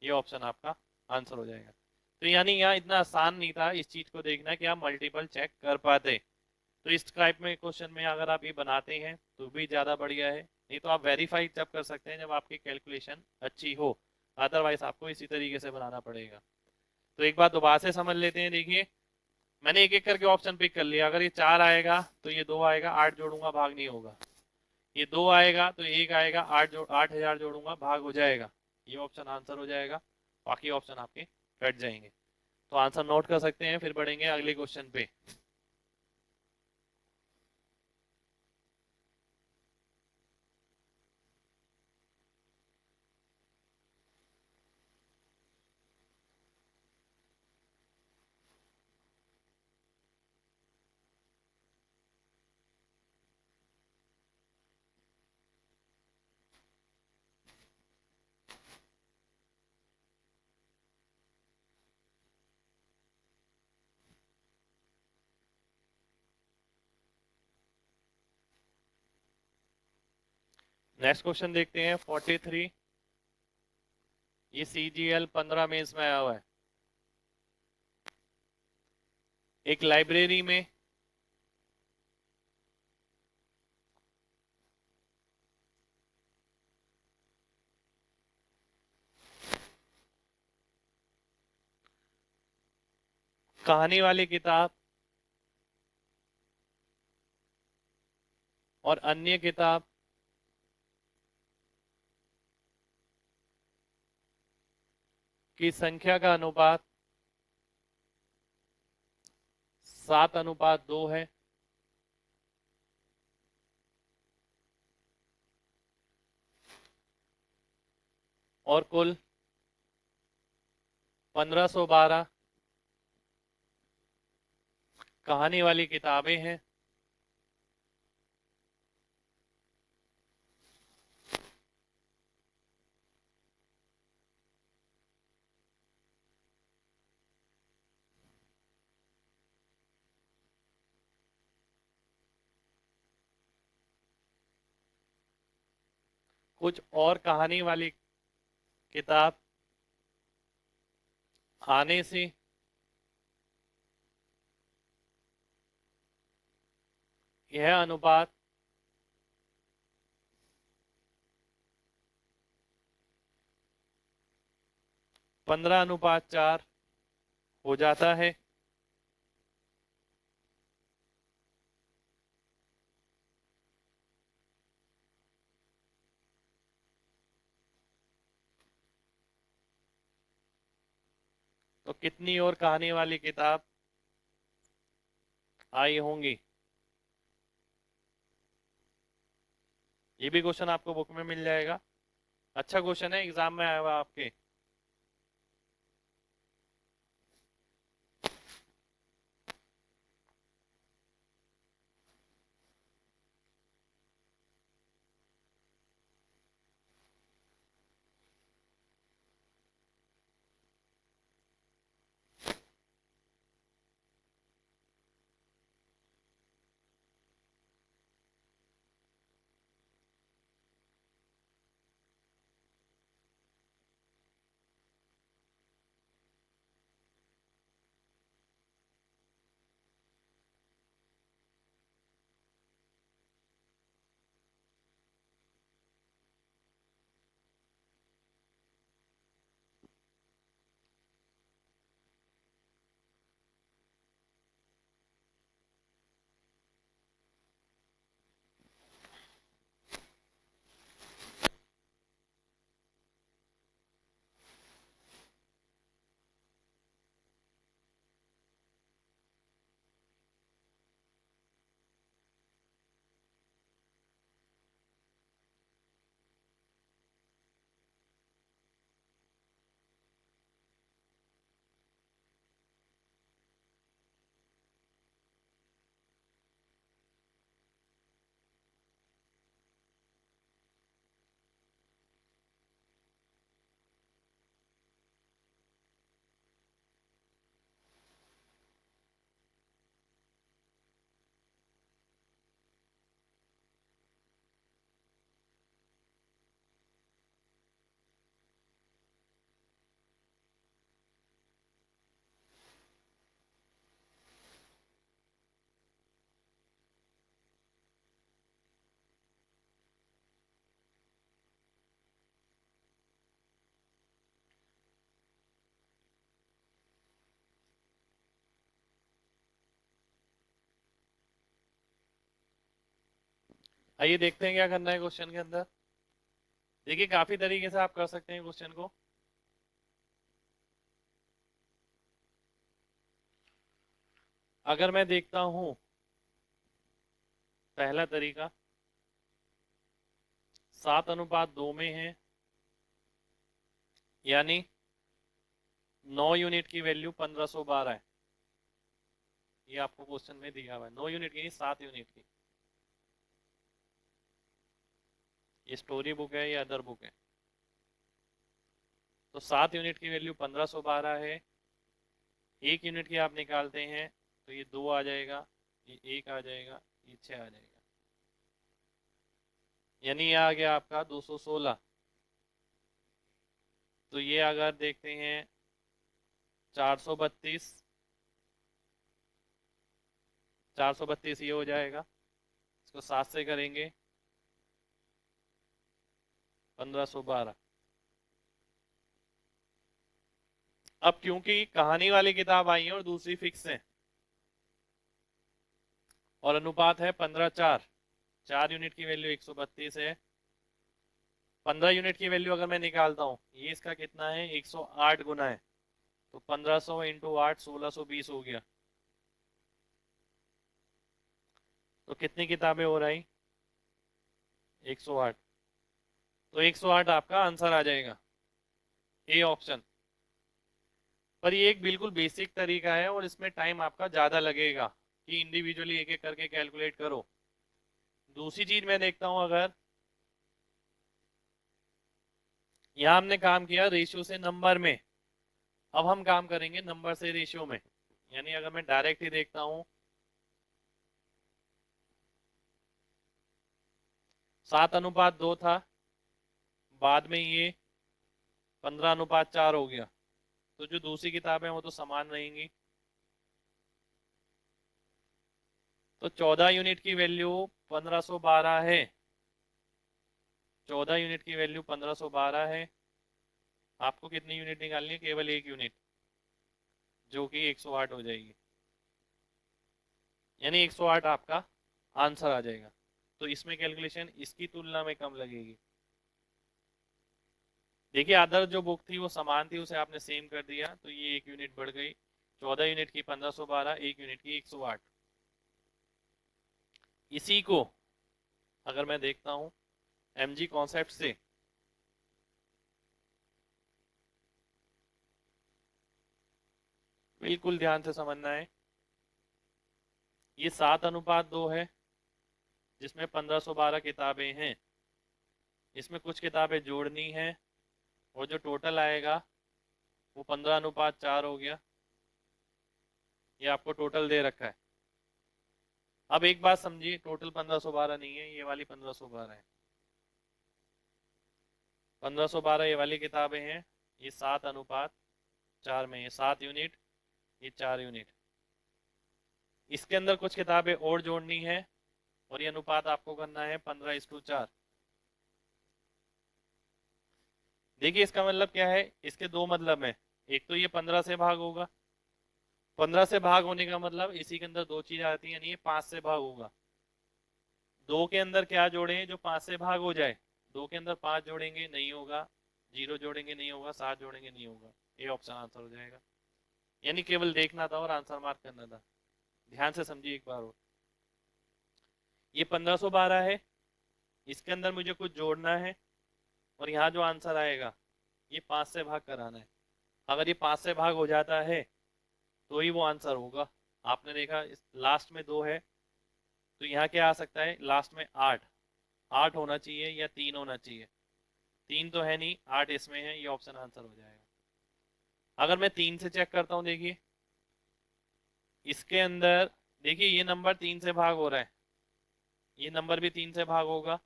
ये ऑप्शन आपका आंसर हो जाएगा। तो यानी यहाँ इतना आसान नहीं था इस चीज को देखना कि आप मल्टीपल चेक कर पाते। तो इस टाइप में क्वेश्चन में अगर आप ये बनाते हैं तो भी ज़्यादा बढ़िया है। नहीं तो आप वेरीफाई जब कर सकते हैं जब आपकी कैलकुलेशन अच्छी हो। अदरवाइज आपको इसी तरीके से बनाना पड़ेगा। तो एक बार दोबारा से समझ लेते हैं। देखिए, मैंने एक एक करके ऑप्शन पिक कर लिया। अगर ये 4 आएगा तो ये 2 आएगा, 8 जोड़ूंगा भाग नहीं होगा। ये 2 आएगा तो 1 आएगा, 8000 जोड़ूंगा भाग हो जाएगा। ये ऑप्शन आंसर हो जाएगा, बाकी ऑप्शन आपके कट जाएंगे। तो आंसर नोट कर सकते हैं, फिर बढ़ेंगे अगले क्वेश्चन पे। नेक्स्ट क्वेश्चन देखते हैं 43। ये CGL 15 में इसमें आया हुआ है। एक लाइब्रेरी में कहानी वाली किताब और अन्य किताब की संख्या का अनुपात 7:2 है। और कुल 1512 कहानी वाली किताबें हैं। कुछ और कहानी वाली किताब आने से यह अनुपात 15:4 हो जाता है। तो कितनी और कहानी वाली किताब आई होंगी? ये भी क्वेश्चन आपको बुक में मिल जाएगा। अच्छा क्वेश्चन है, एग्जाम में आया हुआ आपके। आइए देखते हैं क्या करना है क्वेश्चन के अंदर। देखिए काफी तरीके से आप कर सकते हैं क्वेश्चन को। अगर मैं देखता हूं पहला तरीका 7:2 में है, यानी 9 यूनिट की वैल्यू 1512 है। ये आपको क्वेश्चन में दिया हुआ है, 9 यूनिट की 7 यूनिट की। ये स्टोरी बुक है या अदर बुक है? तो 7 यूनिट की वैल्यू 1512 है। 1 यूनिट की आप निकालते हैं तो ये 2 आ जाएगा, ये 1 आ जाएगा, ये 6 आ जाएगा, यानी ये आ गया आपका 216। तो ये अगर देखते हैं 432, 432 ये हो जाएगा। इसको 7 से करेंगे 1512। अब क्योंकि कहानी वाली किताब आई है और दूसरी फिक्स है और अनुपात है 15:4, 4 यूनिट की वैल्यू 132 है। 15 यूनिट की वैल्यू अगर मैं निकालता हूँ, ये इसका कितना है, 108 गुना है। तो 1500 इंटू 8 1620 हो गया। तो कितनी किताबें हो रही, 108। तो 108 आपका आंसर आ जाएगा, ए ऑप्शन। पर ये एक बिल्कुल बेसिक तरीका है और इसमें टाइम आपका ज्यादा लगेगा कि इंडिविजुअली एक एक करके कैलकुलेट करो। दूसरी चीज मैं देखता हूं, अगर यहां हमने काम किया रेशियो से नंबर में, अब हम काम करेंगे नंबर से रेशियो में। यानी अगर मैं डायरेक्ट ही देखता हूं, 7:2 था, बाद में ये 15:4 हो गया। तो जो दूसरी किताबें वो तो समान रहेंगी। तो 14 यूनिट की वैल्यू 1512 है, 14 यूनिट की वैल्यू 1512 है। आपको कितनी यूनिट निकालनी है, केवल 1 यूनिट, जो कि 108 हो जाएगी। यानी 108 आपका आंसर आ जाएगा। तो इसमें कैलकुलेशन इसकी तुलना में कम लगेगी। देखिए अदर जो बुक थी वो समान थी, उसे आपने सेम कर दिया तो ये 1 यूनिट बढ़ गई। 14 यूनिट की 1512, 1 यूनिट की 108। इसी को अगर मैं देखता हूं एमजी कॉन्सेप्ट से, बिल्कुल ध्यान से समझना है। ये 7:2 है, जिसमें 1512 किताबें हैं। इसमें कुछ किताबें जोड़नी है और जो टोटल आएगा वो 15:4 हो गया। ये आपको टोटल दे रखा है। अब एक बात समझिए, टोटल 1512 नहीं है, ये वाली 1512 है। 1512 ये वाली किताबें हैं। ये 7:4 में, ये 7 यूनिट, ये 4 यूनिट। इसके अंदर कुछ किताबें और जोड़नी है और ये अनुपात आपको करना है 15:4। देखिए इसका मतलब क्या है, इसके दो मतलब है। एक तो ये 15 से भाग होगा, 15 से भाग होने का मतलब इसी के अंदर दो चीजें आती हैं, यानी ये 5 से भाग होगा। दो के अंदर क्या जोड़े जो 5 से भाग हो जाए, दो के अंदर 5 जोड़ेंगे नहीं होगा, 0 जोड़ेंगे नहीं होगा, 7 जोड़ेंगे नहीं होगा। ये ऑप्शन आंसर हो जाएगा। यानी केवल देखना था और आंसर मार्क करना था। ध्यान से समझिए एक बार और। ये 1512 है, इसके अंदर मुझे कुछ जोड़ना है और यहाँ जो आंसर आएगा ये 5 से भाग कराना है। अगर ये 5 से भाग हो जाता है तो ही वो आंसर होगा। आपने देखा इस लास्ट में 2 है, तो यहाँ क्या आ सकता है लास्ट में 8, 8 होना चाहिए या 3 होना चाहिए। 3 तो है नहीं, 8 इसमें है, ये ऑप्शन आंसर हो जाएगा। अगर मैं 3 से चेक करता हूँ, देखिए इसके अंदर, देखिए ये नंबर 3 से भाग हो रहा है, ये नंबर भी 3 से भाग होगा,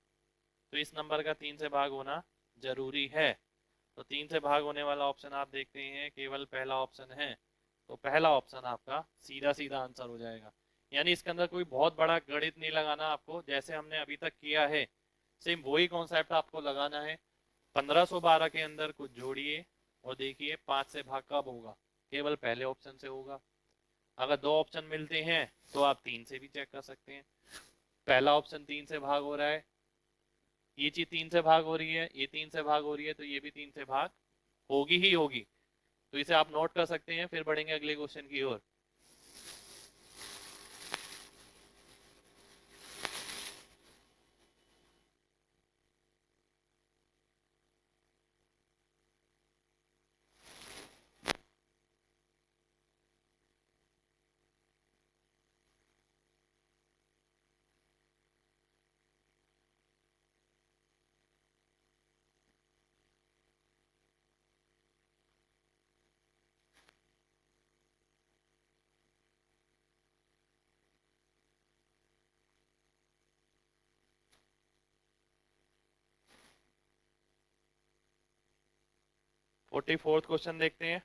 तो इस नंबर का 3 से भाग होना जरूरी है। तो 3 से भाग होने वाला ऑप्शन आप देखते हैं केवल पहला ऑप्शन है। तो पहला ऑप्शन आपका सीधा सीधा आंसर हो जाएगा। यानी इसके अंदर कोई बहुत बड़ा गणित नहीं लगाना आपको, जैसे हमने अभी तक किया है सेम वही कॉन्सेप्ट आपको लगाना है। 1512 के अंदर कुछ जोड़िए और देखिए 5 से भाग कब होगा, केवल पहले ऑप्शन से होगा। अगर दो ऑप्शन मिलते हैं तो आप 3 से भी चेक कर सकते हैं। पहला ऑप्शन 3 से भाग हो रहा है, ये चीज 3 से भाग हो रही है, ये 3 से भाग हो रही है, तो ये भी 3 से भाग होगी ही होगी। तो इसे आप नोट कर सकते हैं, फिर बढ़ेंगे अगले क्वेश्चन की ओर। फोर्टी फोर्थ क्वेश्चन देखते हैं।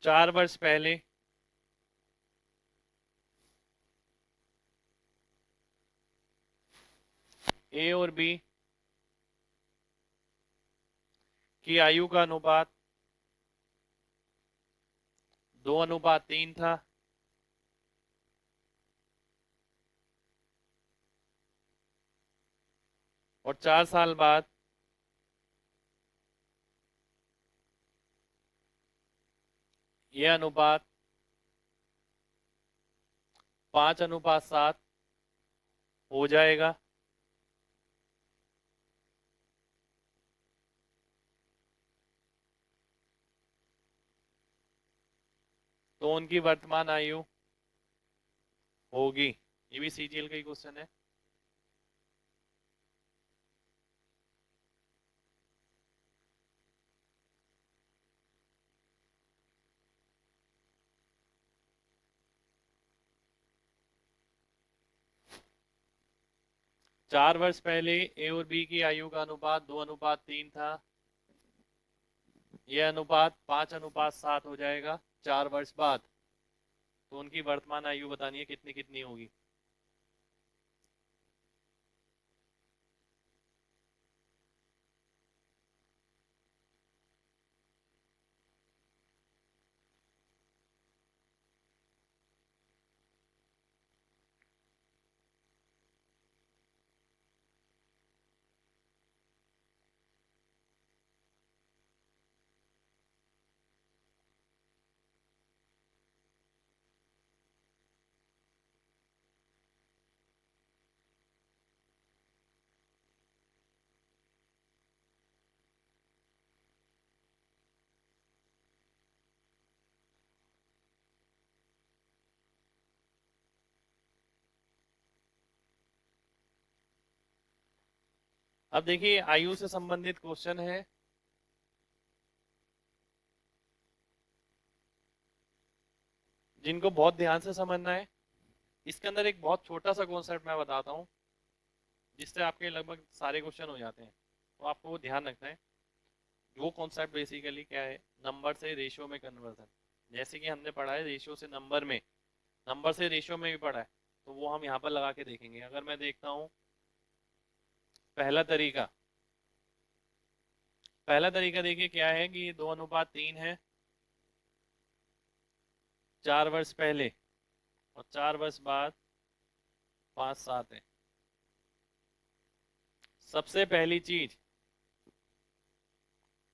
4 वर्ष पहले ए और बी की आयु का अनुपात 2:3 था, और 4 साल बाद यह अनुपात 5:7 हो जाएगा। तो उनकी वर्तमान आयु होगी, ये भी सीजीएल का ही क्वेश्चन है। चार वर्ष पहले ए और बी की आयु का अनुपात 2:3 था, यह अनुपात 5:7 हो जाएगा 4 वर्ष बाद। तो उनकी वर्तमान आयु बतानी है कितनी कितनी होगी। अब देखिए आयु से संबंधित क्वेश्चन है, जिनको बहुत ध्यान से समझना है। इसके अंदर एक बहुत छोटा सा कॉन्सेप्ट मैं बताता हूँ, जिससे आपके लगभग सारे क्वेश्चन हो जाते हैं। तो आपको वो ध्यान रखना है। वो कॉन्सेप्ट बेसिकली क्या है, नंबर से रेशियो में कन्वर्जन। जैसे कि हमने पढ़ा है रेशियो से नंबर में, नंबर से रेशियो में भी पढ़ा है, तो वो हम यहाँ पर लगा के देखेंगे। अगर मैं देखता हूँ पहला तरीका, पहला तरीका देखिए क्या है कि 2:3 है 4 वर्ष पहले, और 4 वर्ष बाद 5:7 है। सबसे पहली चीज,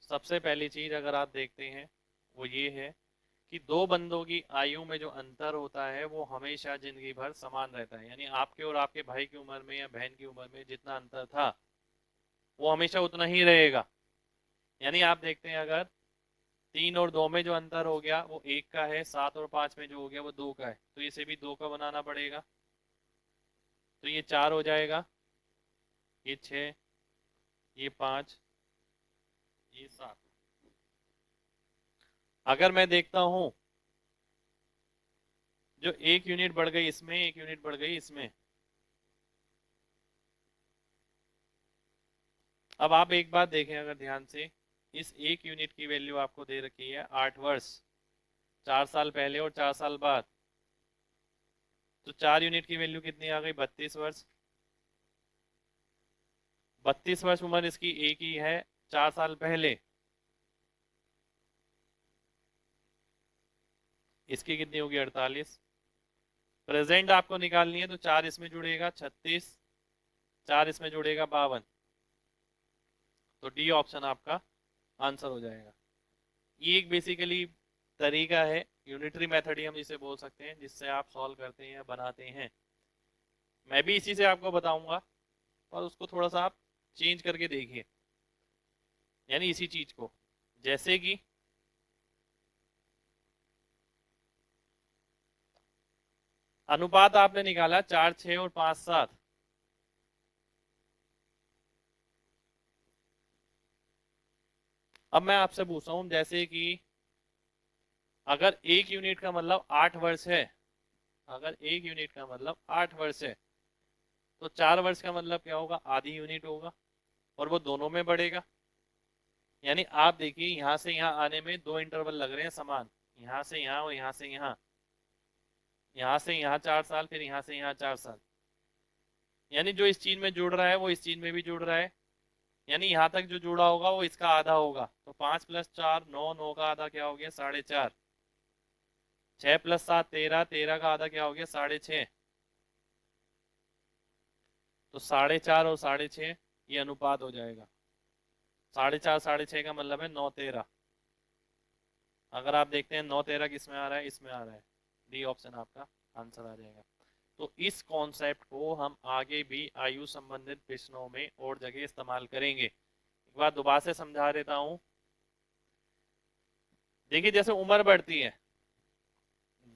सबसे पहली चीज अगर आप देखते हैं वो ये है कि दो बंदों की आयु में जो अंतर होता है वो हमेशा जिंदगी भर समान रहता है। यानी आपके और आपके भाई की उम्र में या बहन की उम्र में जितना अंतर था वो हमेशा उतना ही रहेगा। यानी आप देखते हैं अगर 3 और 2 में जो अंतर हो गया वो 1 का है, 7 और 5 में जो हो गया वो 2 का है, तो इसे भी 2 का बनाना पड़ेगा। तो ये 4 हो जाएगा, ये 6, ये 5, ये 7। अगर मैं देखता हूं जो 1 यूनिट बढ़ गई इसमें, 1 यूनिट बढ़ गई इसमें। अब आप एक बात देखें अगर ध्यान से, इस 1 यूनिट की वैल्यू आपको दे रखी है 8 वर्ष, 4 साल पहले और 4 साल बाद। तो 4 यूनिट की वैल्यू कितनी आ गई, 32 वर्ष। 32 वर्ष उम्र इसकी एक ही है 4 साल पहले, इसकी कितनी होगी 48। प्रेजेंट आपको निकालनी है तो 4 इसमें जुड़ेगा 36, 4 इसमें जुड़ेगा 52, तो डी ऑप्शन आपका आंसर हो जाएगा। ये एक बेसिकली तरीका है, यूनिटरी मेथड ही हम इसे बोल सकते हैं, जिससे आप सॉल्व करते हैं, बनाते हैं। मैं भी इसी से आपको बताऊंगा, और उसको थोड़ा सा आप चेंज करके देखिए, यानी इसी चीज को, जैसे कि अनुपात आपने निकाला 4, 6 और 5, 7। अब मैं आपसे पूछता हूं, जैसे कि अगर एक यूनिट का मतलब 8 वर्ष है, अगर एक यूनिट का मतलब 8 वर्ष है, तो 4 वर्ष का मतलब क्या होगा, आधी यूनिट होगा, और वो दोनों में बढ़ेगा। यानी आप देखिए, यहां से यहां आने में 2 इंटरवल लग रहे हैं समान, यहां से यहां और यहां से यहां, यहां से यहां 4 साल, फिर यहां से यहां 4 साल। यानी जो इस चीज में जुड़ रहा है वो इस चीज में भी जुड़ रहा है, यानी यहां तक जो जुड़ा होगा वो इसका आधा होगा। तो 5 + 4 9, 9 का आधा क्या हो गया, 4.5। 6 + 7 13, 13 का आधा क्या हो गया, 6.5। तो 4.5 और 6.5 ये अनुपात हो जाएगा। 4.5 6.5 का मतलब है 9, 13। अगर आप देखते हैं 9, 13 किस में आ रहा है, इसमें आ रहा है, डी ऑप्शन आपका आंसर आ जाएगा। तो इस कॉन्सेप्ट को हम आगे भी आयु संबंधित प्रश्नों में और जगह इस्तेमाल करेंगे। एक बार दोबारा से समझा देता हूं। देखिए, जैसे उम्र बढ़ती है,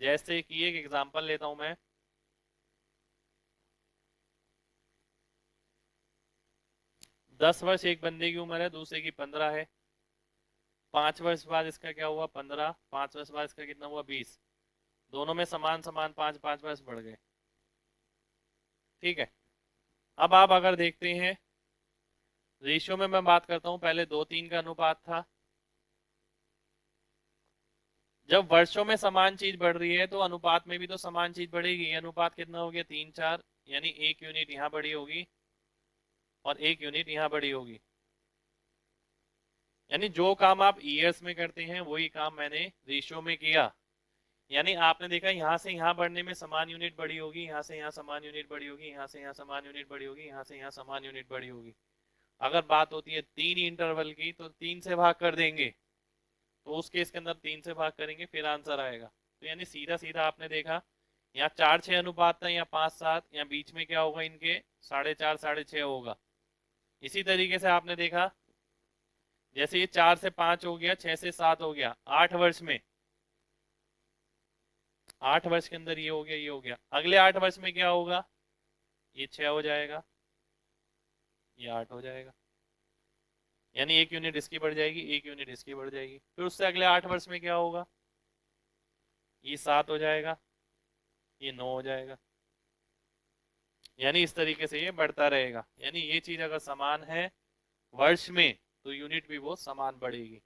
जैसे कि एक एग्जांपल लेता हूं मैं, 10 वर्ष एक बंदे की उम्र है, दूसरे की 15 है। 5 वर्ष बाद इसका क्या हुआ, 15। 5 वर्ष बाद इसका कितना हुआ, 20। दोनों में समान समान 5 5 वर्ष बढ़ गए। ठीक है। अब आप अगर देखते हैं, रेशियो में मैं बात करता हूं, पहले 2 3 का अनुपात था। जब वर्षों में समान चीज बढ़ रही है तो अनुपात में भी तो समान चीज बढ़ेगी। अनुपात कितना हो गया, 3 4, यानी 1 यूनिट यहाँ बड़ी होगी और 1 यूनिट यहाँ बड़ी होगी। यानी जो काम आप ईयर्स में करते हैं वही काम मैंने रेशियो में किया। यानी आपने देखा, यहाँ से यहाँ बढ़ने में समान यूनिट बड़ी होगी, यहाँ से यहाँ समान यूनिट बड़ी होगी, यहाँ से यहाँ समान यूनिट बड़ी होगी, यहाँ से यहाँ समान यूनिट बड़ी होगी। अगर बात होती है 3 इंटरवल की, तो 3 से भाग कर देंगे, तो उस केस के अंदर 3 से भाग करेंगे फिर आंसर आएगा। तो यानी सीधा सीधा आपने देखा, यहाँ 4 6 अनुपात था, यहाँ 5 7, यहाँ बीच में क्या होगा इनके, 4.5 6.5 होगा। इसी तरीके से आपने देखा, जैसे ये 4 से 5 हो गया, 6 से 7 हो गया, 8 वर्ष में, 8 वर्ष के अंदर ये हो गया, ये हो गया। अगले 8 वर्ष में क्या होगा, ये 6 हो जाएगा, ये 8 हो जाएगा। यानी 1 यूनिट इसकी बढ़ जाएगी, 1 यूनिट इसकी बढ़ जाएगी। फिर उससे अगले 8 वर्ष में क्या होगा, ये 7 हो जाएगा, ये 9 हो जाएगा। यानी इस तरीके से ये बढ़ता रहेगा। यानी ये चीज अगर समान है वर्ष में, तो यूनिट भी वो समान बढ़ेगी।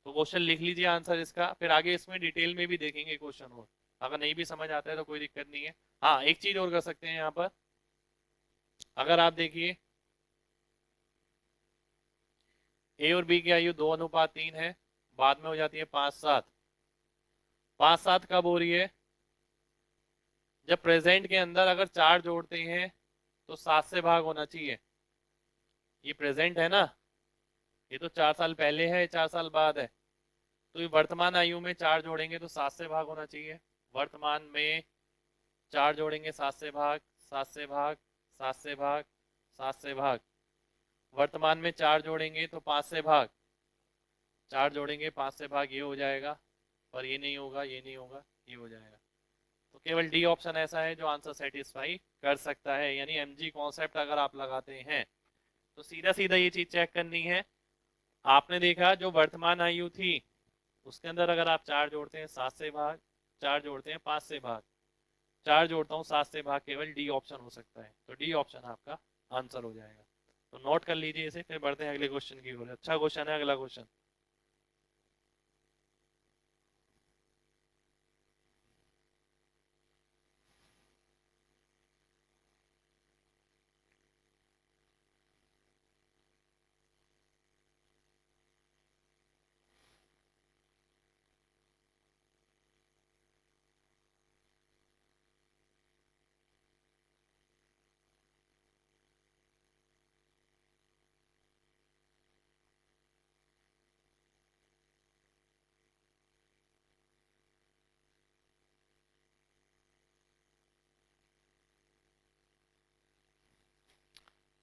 तो क्वेश्चन लिख लीजिए आंसर इसका, फिर आगे इसमें डिटेल में भी देखेंगे क्वेश्चन, और अगर नहीं भी समझ आता है तो कोई दिक्कत नहीं है। हाँ, एक चीज और कर सकते हैं यहाँ पर, अगर आप देखिए ए और बी की आयु 2:3 है, बाद में हो जाती है 5 7। 5 7 कब हो रही है, जब प्रेजेंट के अंदर अगर 4 जोड़ते हैं तो 7 से भाग होना चाहिए। ये प्रेजेंट है ना, ये तो 4 साल पहले है, 4 साल बाद है। तो ये वर्तमान आयु में 4 जोड़ेंगे तो 7 से भाग होना चाहिए। वर्तमान में 4 जोड़ेंगे, 7 से भाग, 7 से भाग, 7 से भाग, 7 से भाग। वर्तमान में 4 जोड़ेंगे तो 5 से भाग, 4 जोड़ेंगे 5 से भाग, ये हो जाएगा। पर ये नहीं होगा, ये नहीं होगा, ये हो जाएगा। तो केवल डी ऑप्शन ऐसा है जो आंसर सेटिस्फाई कर सकता है। यानी एमजी कॉन्सेप्ट अगर आप लगाते हैं तो सीधा सीधा ये चीज चेक करनी है। आपने देखा, जो वर्तमान आयु थी उसके अंदर अगर आप 4 जोड़ते हैं 7 से भाग, 4 जोड़ते हैं 5 से भाग, 4 जोड़ता हूँ 7 से भाग, केवल डी ऑप्शन हो सकता है। तो डी ऑप्शन आपका आंसर हो जाएगा। तो नोट कर लीजिए इसे, फिर बढ़ते हैं अगले क्वेश्चन की ओर। अच्छा क्वेश्चन है अगला क्वेश्चन।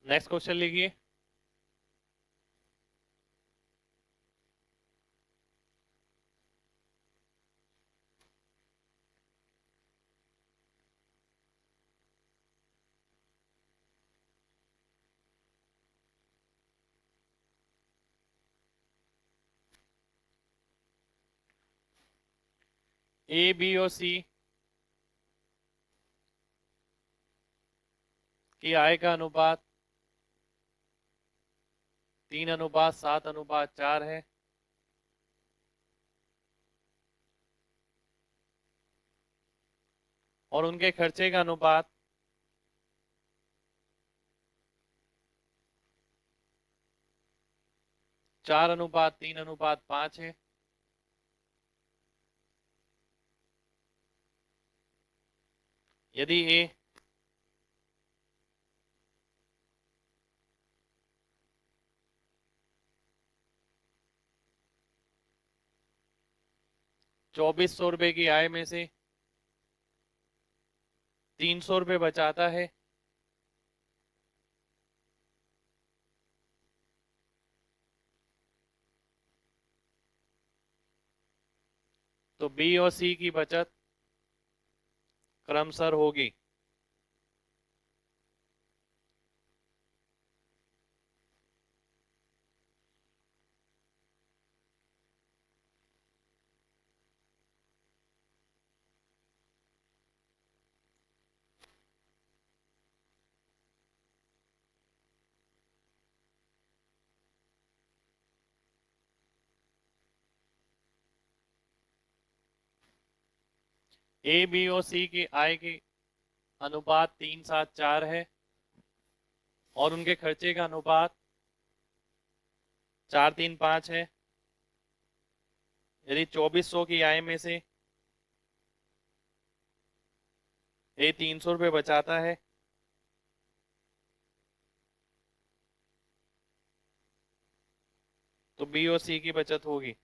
नेक्स्ट क्वेश्चन लिखिए। ए बी और सी की आय का अनुपात 3:7:4 है। और उनके खर्चे का अनुपात 4:3:5 है। यदि ए 2400 रुपए की आय में से 300 रुपए बचाता है, तो बी और सी की बचत क्रमशः होगी। ए बी और सी की आय की अनुपात 3:7:4 है और उनके खर्चे का अनुपात 4:3:5 है। यदि 2400 की आय में से ए 300 रुपये बचाता है, तो बी और सी की बचत होगी।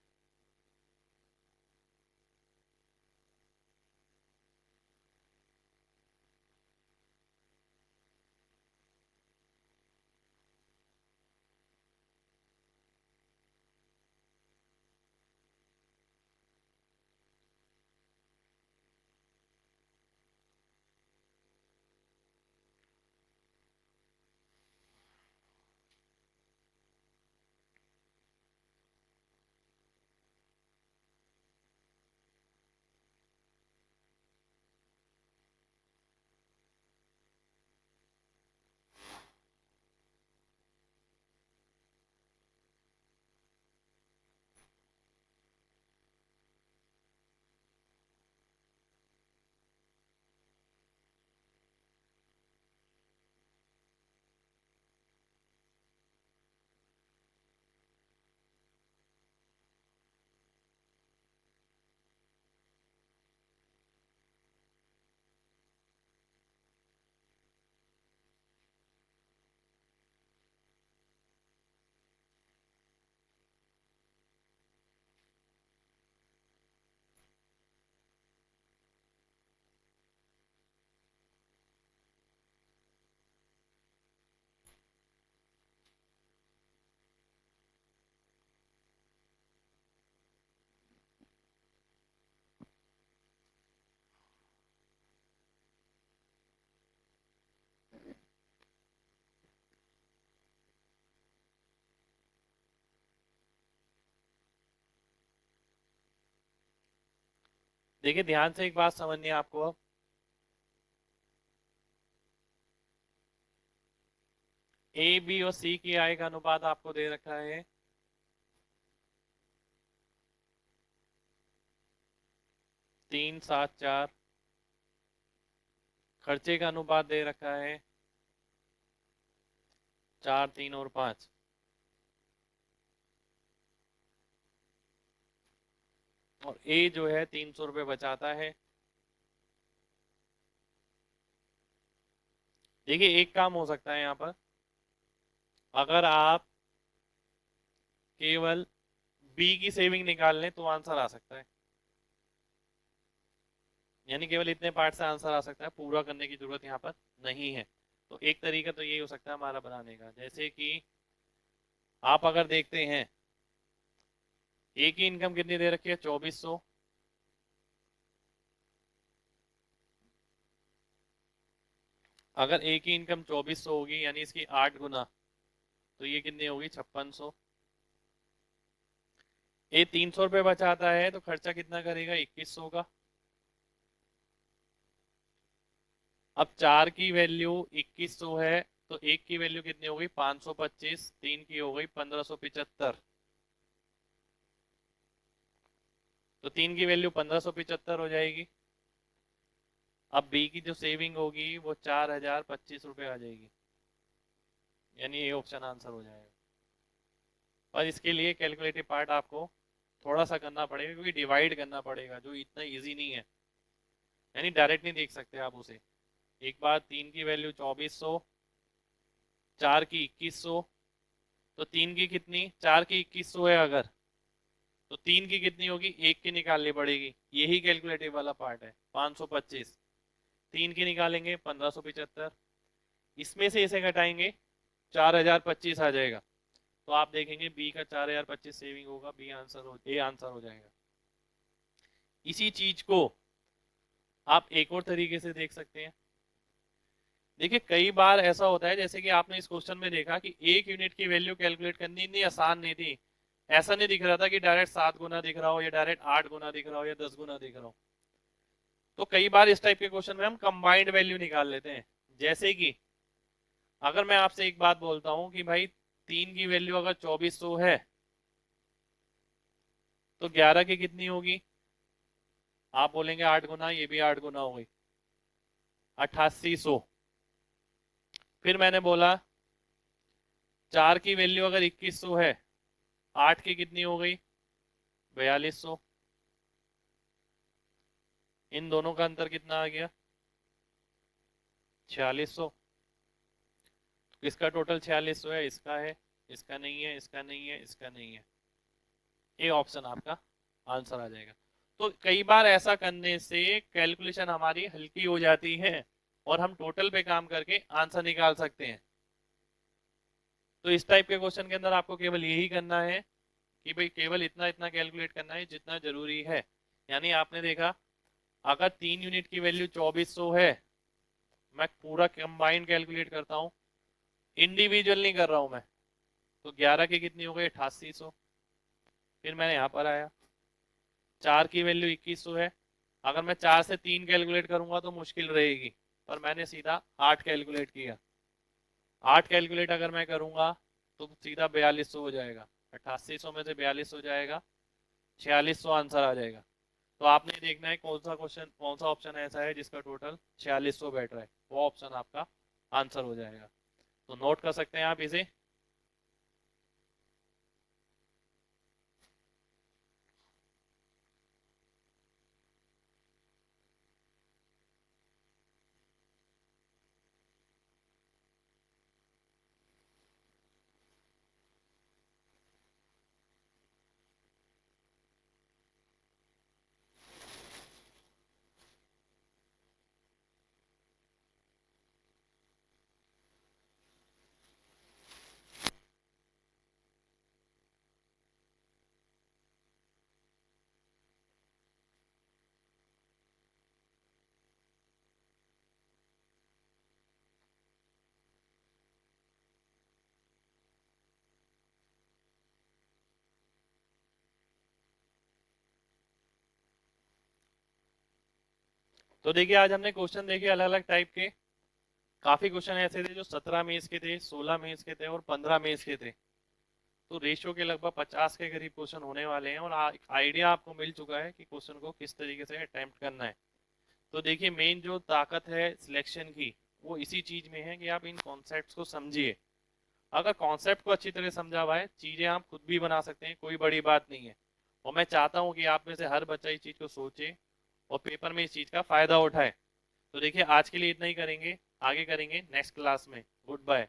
देखिए ध्यान से एक बात समझनी है आपको। अब ए बी और सी की आय का अनुपात आपको दे रखा है 3:7:4। खर्चे का अनुपात दे रखा है 4:3:5। और ए जो है 300 रुपये बचाता है। देखिए एक काम हो सकता है यहाँ पर, अगर आप केवल बी की सेविंग निकाल लें तो आंसर आ सकता है। यानी केवल इतने पार्ट से आंसर आ सकता है, पूरा करने की जरूरत यहाँ पर नहीं है। तो एक तरीका तो ये हो सकता है हमारा बनाने का, जैसे कि आप अगर देखते हैं एक ही इनकम कितनी दे रखी है 2400, अगर एक ही इनकम 2400 होगी यानी इसकी 8 गुना, तो ये कितनी होगी 5600। ये 300 रुपये बचाता है तो खर्चा कितना करेगा 2100 का। अब 4 की वैल्यू 2100 है तो एक की वैल्यू कितनी होगी 525, 3 की हो गई 1575, तो 3 की वैल्यू 1575 हो जाएगी। अब बी की जो सेविंग होगी वो 4025 रुपये आ जाएगी, यानी ये ऑप्शन आंसर हो जाएगा। और इसके लिए कैलकुलेटिव पार्ट आपको थोड़ा सा करना पड़ेगा क्योंकि डिवाइड करना पड़ेगा, जो इतना इजी नहीं है, यानी डायरेक्ट नहीं देख सकते आप उसे। एक बार 3 की वैल्यू 2400, 4 की 2100, तो 3 की कितनी, 4 की 2100 है अगर, तो 3 की कितनी होगी, एक की निकालनी पड़ेगी, यही कैलकुलेटिव वाला पार्ट है। 525, 3 की निकालेंगे 1575, इसमें से इसे घटाएंगे 4025 आ जाएगा। तो आप देखेंगे बी का 4025 सेविंग होगा, बी आंसर हो, ए आंसर हो जाएगा। इसी चीज को आप एक और तरीके से देख सकते हैं। देखिए कई बार ऐसा होता है, जैसे कि आपने इस क्वेश्चन में देखा कि एक यूनिट की वैल्यू कैलकुलेट करनी इतनी आसान नहीं थी। ऐसा नहीं दिख रहा था कि डायरेक्ट 7 गुना दिख रहा हो या डायरेक्ट 8 गुना दिख रहा हो या 10 गुना दिख रहा हो। तो कई बार इस टाइप के क्वेश्चन में हम कंबाइंड वैल्यू निकाल लेते हैं। जैसे कि अगर मैं आपसे एक बात बोलता हूं कि भाई 3 की वैल्यू अगर 2400 है तो 11 की कितनी होगी, आप बोलेंगे 8 गुना, ये भी 8 गुना हो गई 8800। फिर मैंने बोला 4 की वैल्यू अगर 2100 है, 8 की कितनी हो गई 4200, इन दोनों का अंतर कितना आ गया 4600। किसका टोटल 4600 है, इसका है, इसका नहीं है, इसका नहीं है, इसका नहीं है, ये ऑप्शन आपका आंसर आ जाएगा। तो कई बार ऐसा करने से कैलकुलेशन हमारी हल्की हो जाती है और हम टोटल पे काम करके आंसर निकाल सकते हैं। तो इस टाइप के क्वेश्चन के अंदर आपको केवल यही करना है कि भाई केवल इतना इतना कैलकुलेट करना है जितना जरूरी है। यानी आपने देखा अगर 3 यूनिट की वैल्यू 2400 है, मैं पूरा कंबाइंड कैलकुलेट करता हूँ, इंडिविजुअल नहीं कर रहा हूं मैं, तो 11 की कितनी हो गई 8800। फिर मैंने यहाँ पर आया 4 की वैल्यू 2100 है, अगर मैं 4 से 3 कैलकुलेट करूंगा तो मुश्किल रहेगी, पर मैंने सीधा 8 कैलकुलेट किया। 8 कैलकुलेट अगर मैं करूंगा तो सीधा 4200 हो जाएगा, 8800 में से 4200 हो जाएगा, 4600 आंसर आ जाएगा। तो आपने देखना है कौन सा क्वेश्चन, कौन सा ऑप्शन ऐसा है जिसका टोटल 4600 बैठ रहा है, वो ऑप्शन आपका आंसर हो जाएगा। तो नोट कर सकते हैं आप इसे। तो देखिए आज हमने क्वेश्चन देखे अलग अलग टाइप के। काफी क्वेश्चन ऐसे थे जो 17 मेंस के थे, 16 मेंस के थे और 15 मेंस के थे। तो रेशियो के लगभग 50 के करीब क्वेश्चन होने वाले हैं और आइडिया आपको मिल चुका है कि क्वेश्चन को किस तरीके से अटेम्प्ट करना है। तो देखिए मेन जो ताकत है सिलेक्शन की वो इसी चीज में है कि आप इन कॉन्सेप्ट्स को समझिए। अगर कॉन्सेप्ट को अच्छी तरह समझा हुआ है, चीजें आप खुद भी बना सकते हैं, कोई बड़ी बात नहीं है। और मैं चाहता हूँ कि आप में से हर बच्चा इस चीज को सोचे और पेपर में इस चीज का फायदा उठाए। तो देखिए आज के लिए इतना ही करेंगे, आगे करेंगे नेक्स्ट क्लास में। Good bye.